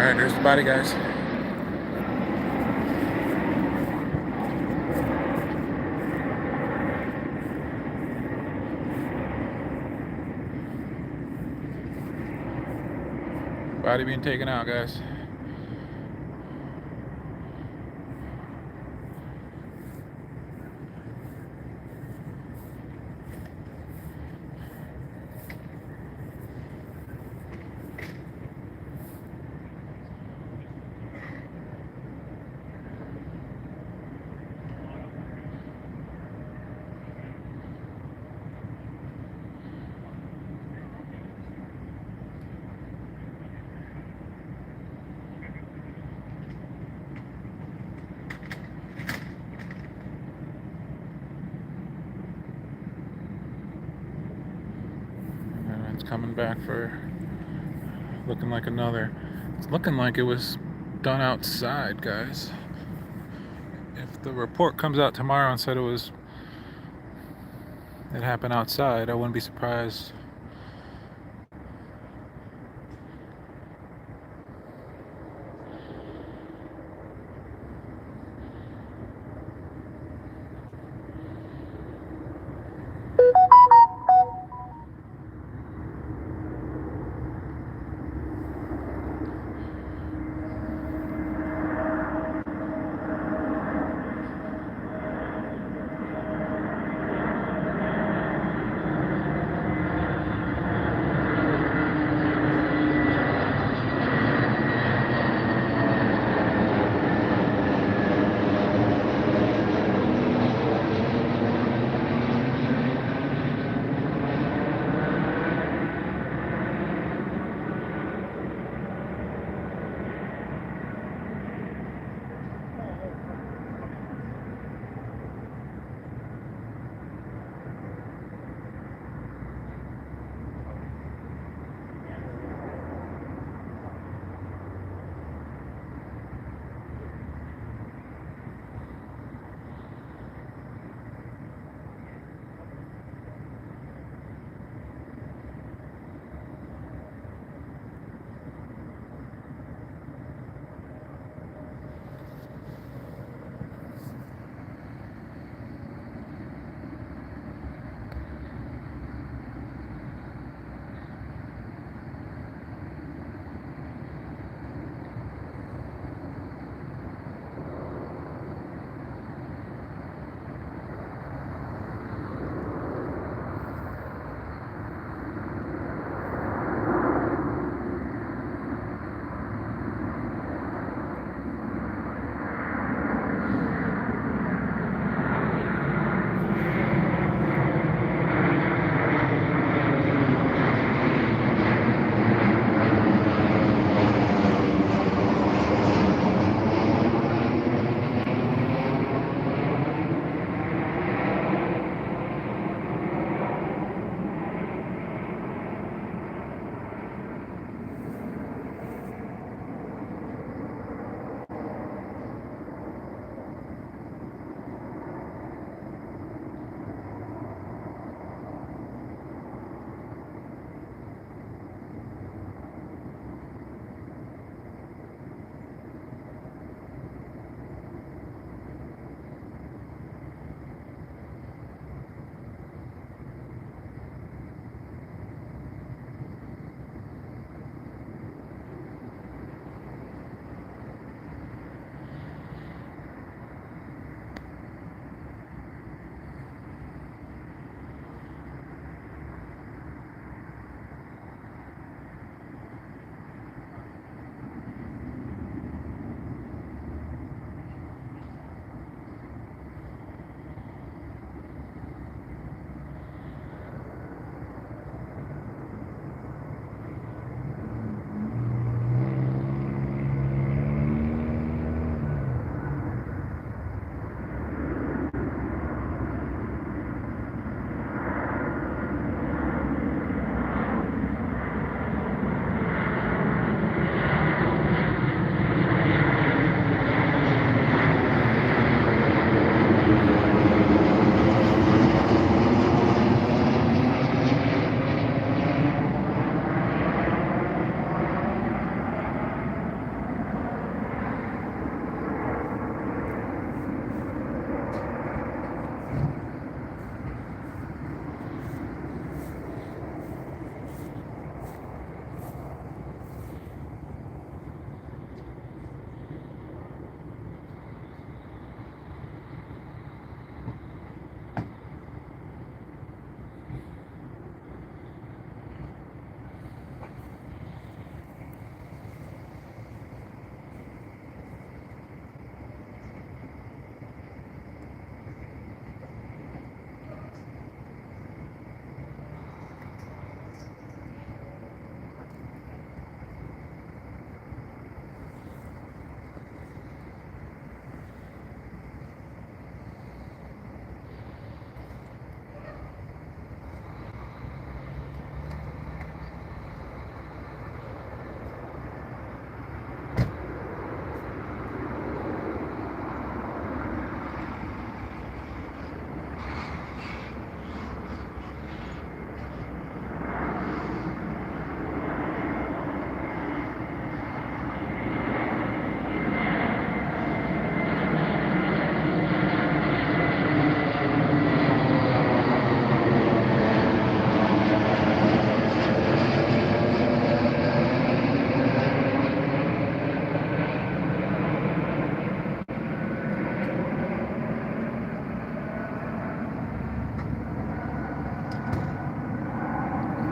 Alright, there's the body, guys. Body being taken out, guys. It's coming back for looking like another. It's looking like it was done outside, guys. If the report comes out tomorrow and said it happened outside, I wouldn't be surprised.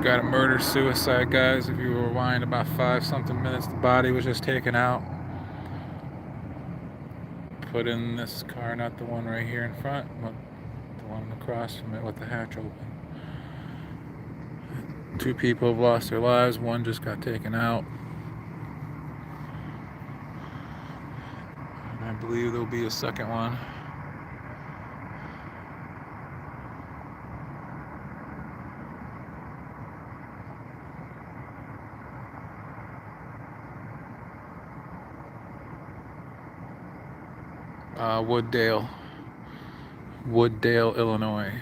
Got a murder-suicide, guys. If you were rewind about 5-something minutes, the body was just taken out. Put in this car, not the one right here in front, but the one across from it with the hatch open. 2 people have lost their lives. 1 just got taken out. And I believe there'll be a second one. Wooddale, Illinois.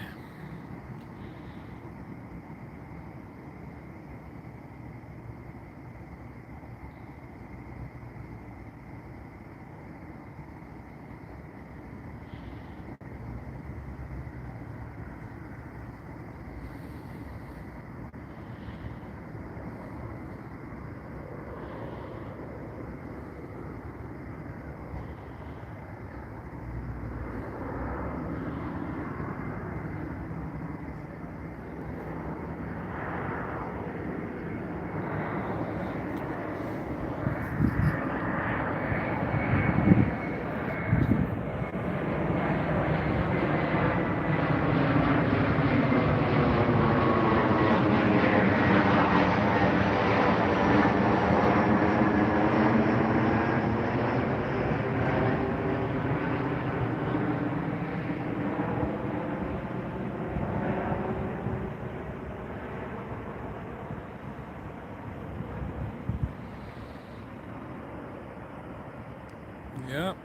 Yep,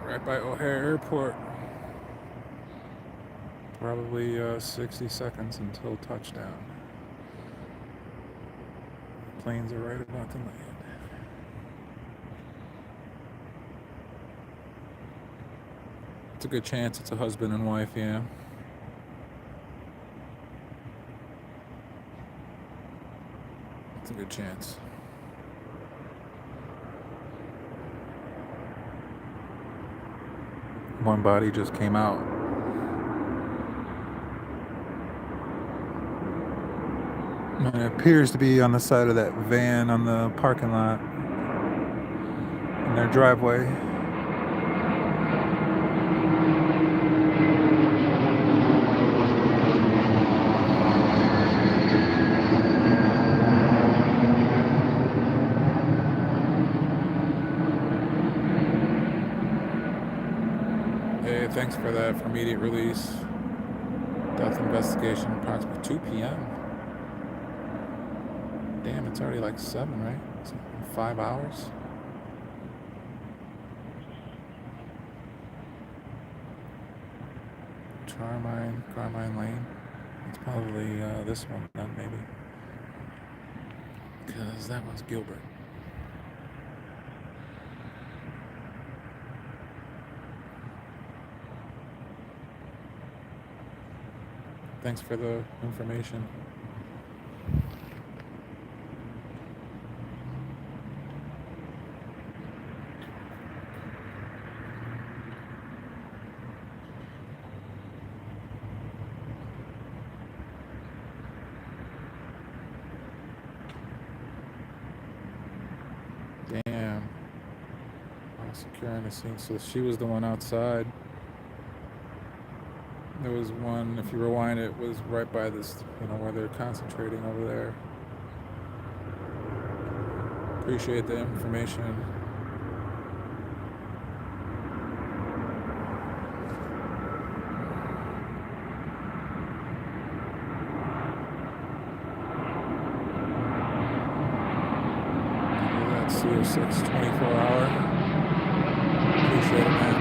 right by O'Hare Airport. Probably 60 seconds until touchdown. Planes are right about to land. It's a good chance it's a husband and wife, yeah. It's a good chance. One body just came out. And it appears to be on the side of that van on the parking lot in their driveway. Hey, thanks for that for immediate release. Death investigation approximately 2 p.m. Damn, it's already like 7, right? It's 5 hours. Carmine Lane. It's probably this one then, maybe. Because that one's Gilbert. Thanks for the information. Damn. Securing the scene. So she was the one outside. There was one, if you rewind it, was right by this, where they're concentrating over there. Appreciate the information. That's CO6 24-hour. Appreciate it, man.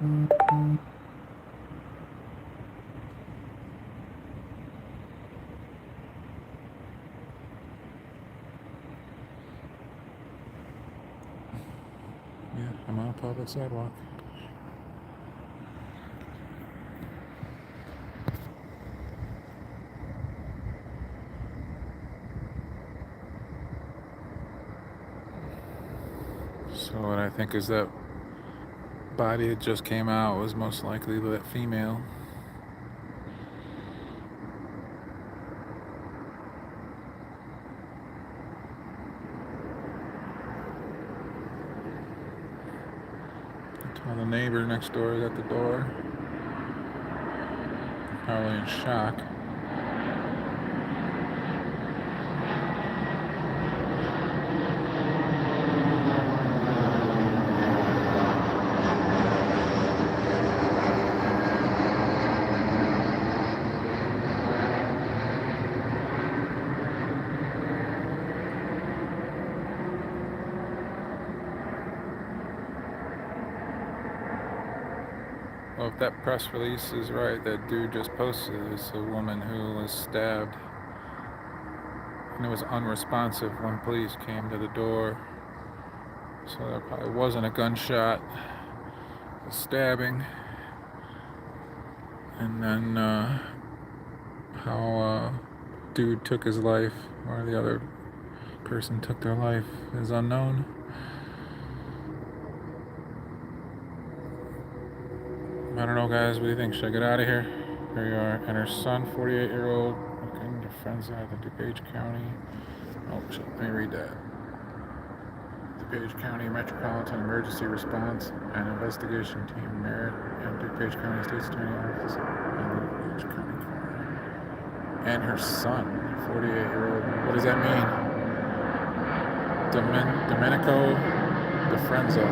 Yeah, I'm on a public sidewalk. So what I think is that body that just came out was most likely that female. Well, the neighbor next door is at the door, probably in shock. Well, if that press release is right, that dude just posted is a woman who was stabbed and it was unresponsive when police came to the door. So there probably wasn't a gunshot, a stabbing. And then how dude took his life or the other person took their life is unknown. I don't know, guys. What do you think? Should I get out of here? Here you are. And her son, 48-year-old, looking to friends at the DuPage County. Oh, shit. Let me read that. DuPage County Metropolitan Emergency Response and Investigation Team, Merritt, and DuPage County State's Attorney Office, and the DuPage County Coroner. And her son, 48-year-old. What does that mean? Domenico DeFrenzo.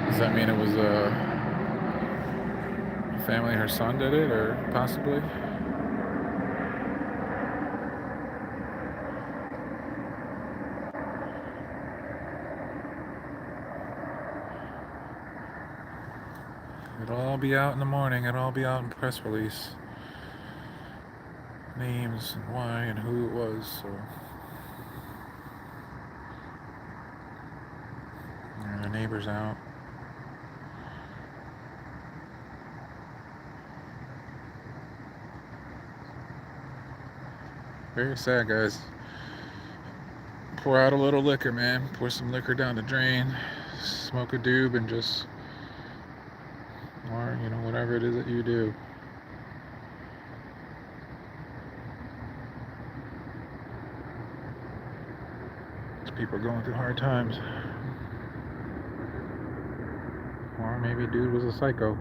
Does that mean it was a family her son did it, or possibly? It'll all be out in the morning. It'll all be out in press release. Names and why and who it was. So and the neighbor's out. Very sad, guys. Pour out a little liquor, man. Pour some liquor down the drain. Smoke a doob and just, or, whatever it is that you do. People are going through hard times. Or maybe dude was a psycho.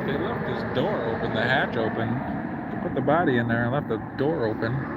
They left this door open, the hatch open. They put the body in there and left the door open.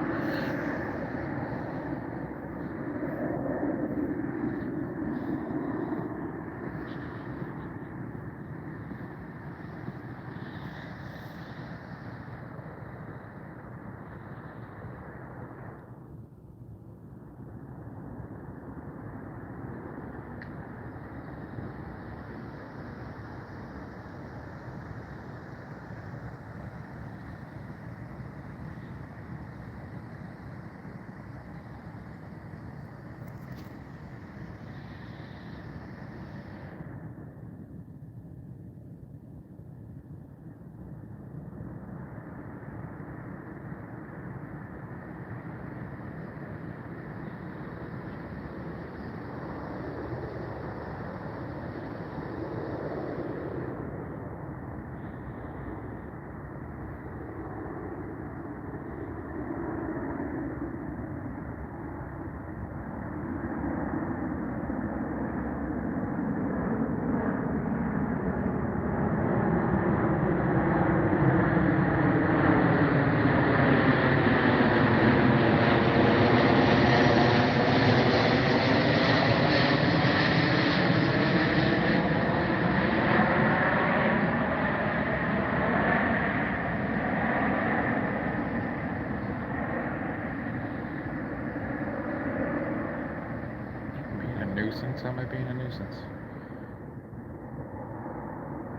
nuisance.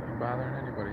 Not bothering anybody.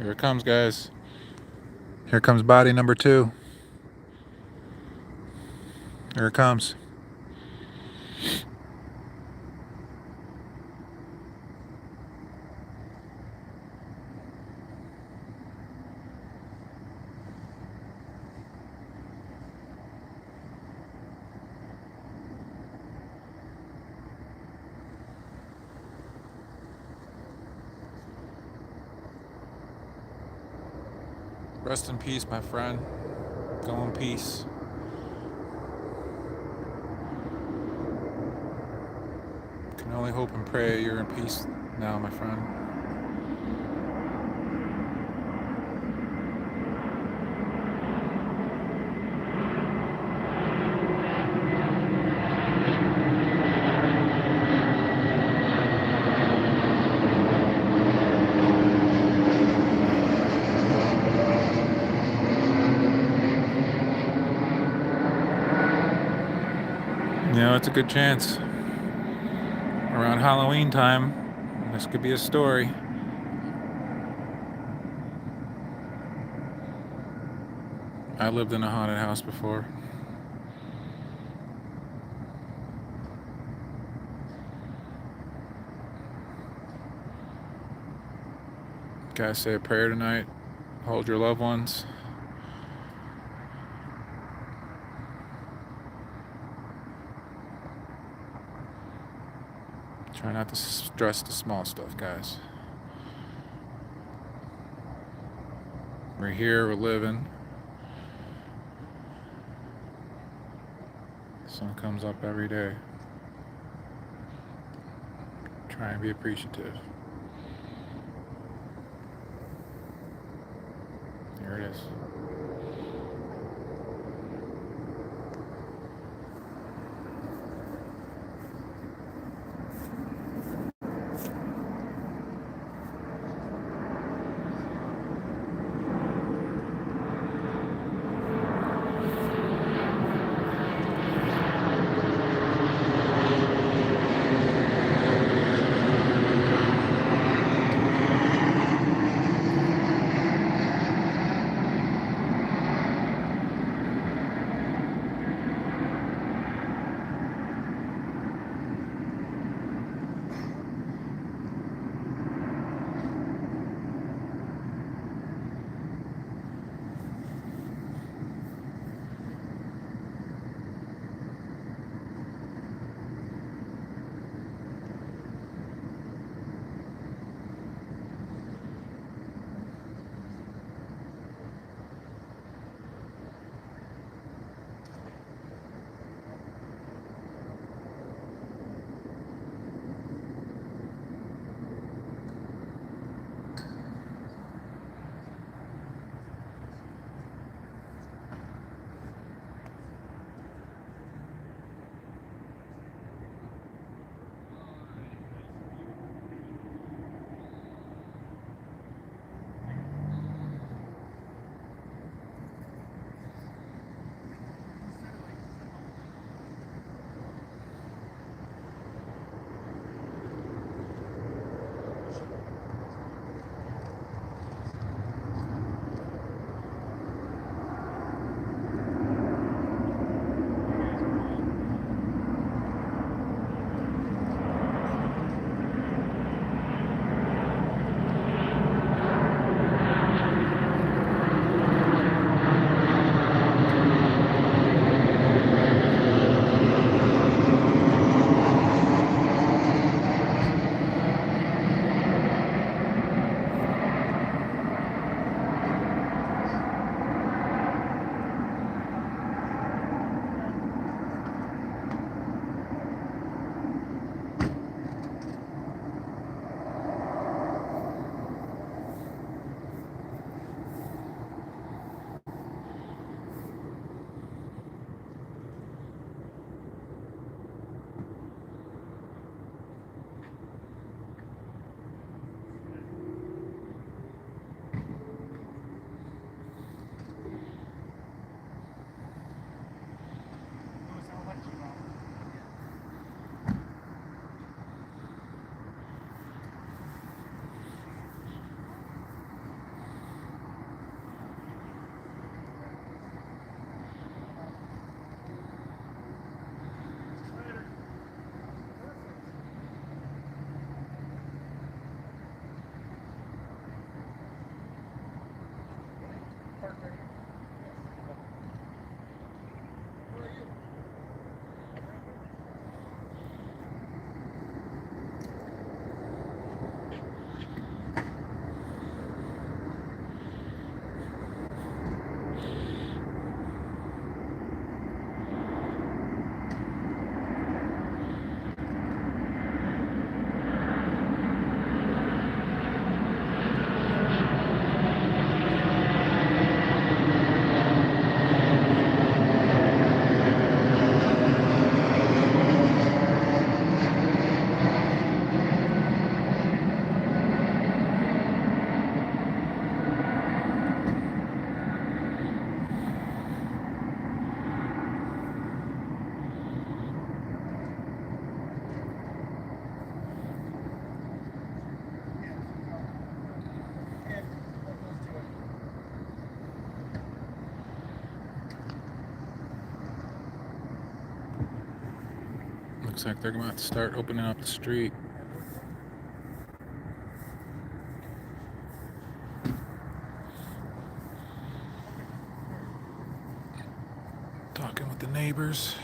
Here it comes, guys. Here comes body number 2. Here it comes. Rest in peace, my friend. Go in peace. Can only hope and pray you're in peace now, my friend. You know, it's a good chance. Around Halloween time, this could be a story. I lived in a haunted house before. Guys, say a prayer tonight. Hold your loved ones. Try not to stress the small stuff, guys. We're here, we're living. The sun comes up every day. Try and be appreciative. Here it is. Looks like they're about to start opening up the street. Talking with the neighbors.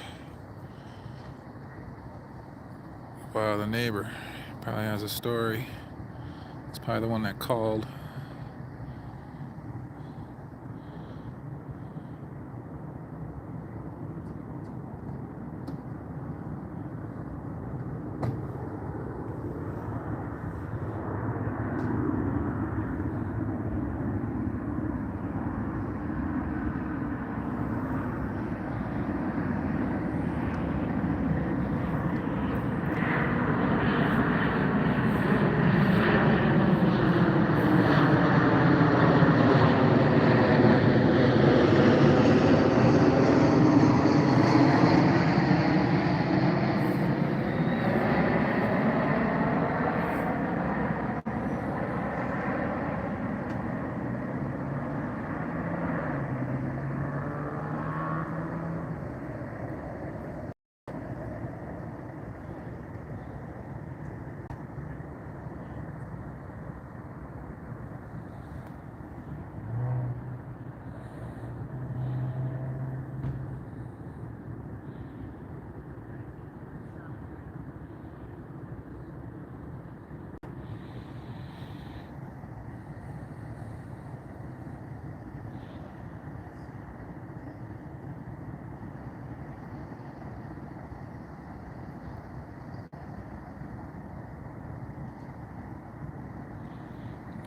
Wow, the neighbor probably has a story. It's probably the one that called.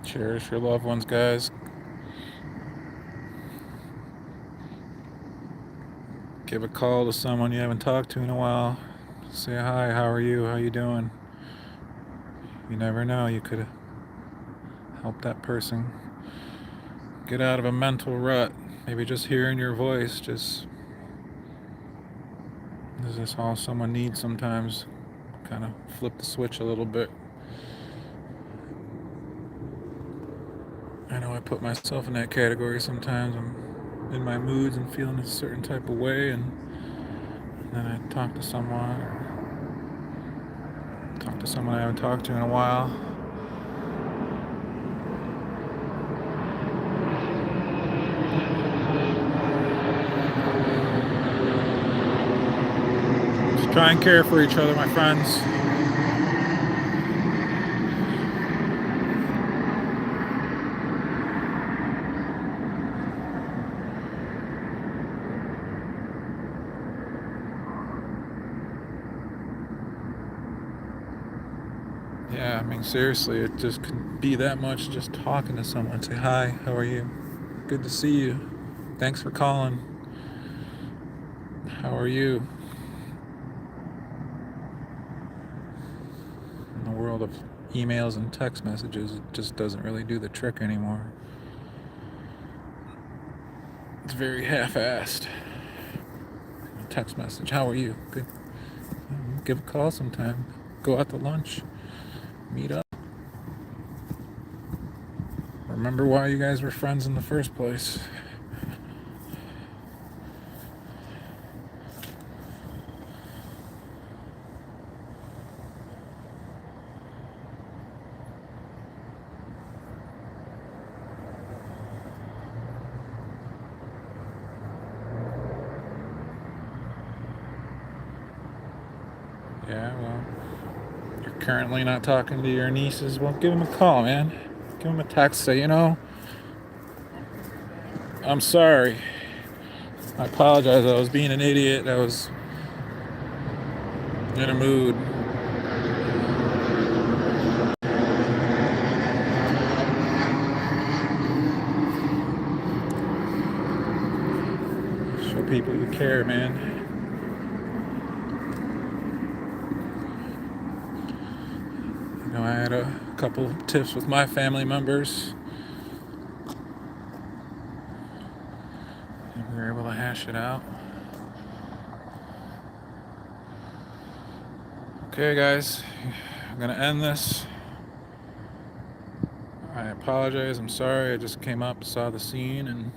Cherish your loved ones, guys. Give a call to someone you haven't talked to in a while. Say hi, how are you? How you doing? You never know, you could help that person get out of a mental rut. Maybe just hearing your voice just is this all someone needs sometimes. Kind of flip the switch a little bit. I know I put myself in that category sometimes. I'm in my moods and feeling a certain type of way, and then I talk to someone, or talk to someone I haven't talked to in a while. Just try and care for each other, my friends. Yeah, I mean, seriously, it just can be that much just talking to someone. Say, hi, how are you? Good to see you. Thanks for calling. How are you? In the world of emails and text messages, it just doesn't really do the trick anymore. It's very half-assed. Text message, how are you? Good. Give a call sometime. Go out to lunch. Meet up. Remember why you guys were friends in the first place. Yeah, well, you're currently not talking to your nieces. Well, give them a call, man. Give them a text. Say, I'm sorry. I apologize. I was being an idiot. I was in a mood. Show people you care, man. I had a couple tips with my family members, and we were able to hash it out. Okay, guys, I'm gonna end this. I apologize. I'm sorry. I just came up, saw the scene, and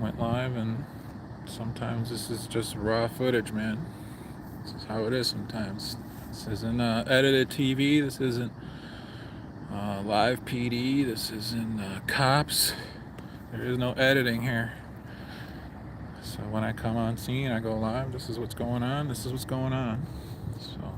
went live. And sometimes this is just raw footage, man. This is how it is sometimes. This isn't edited TV. This isn't live PD. This isn't cops. There is no editing here. So when I come on scene, I go live. This is what's going on. This is what's going on. So.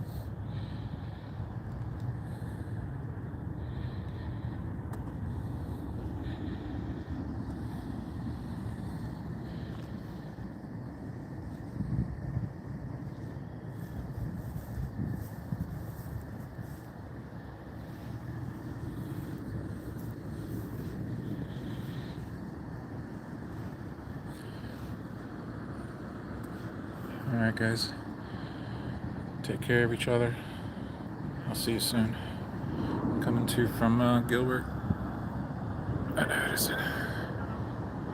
Alright, guys. Take care of each other. I'll see you soon. Coming to you from Gilbert at Addison.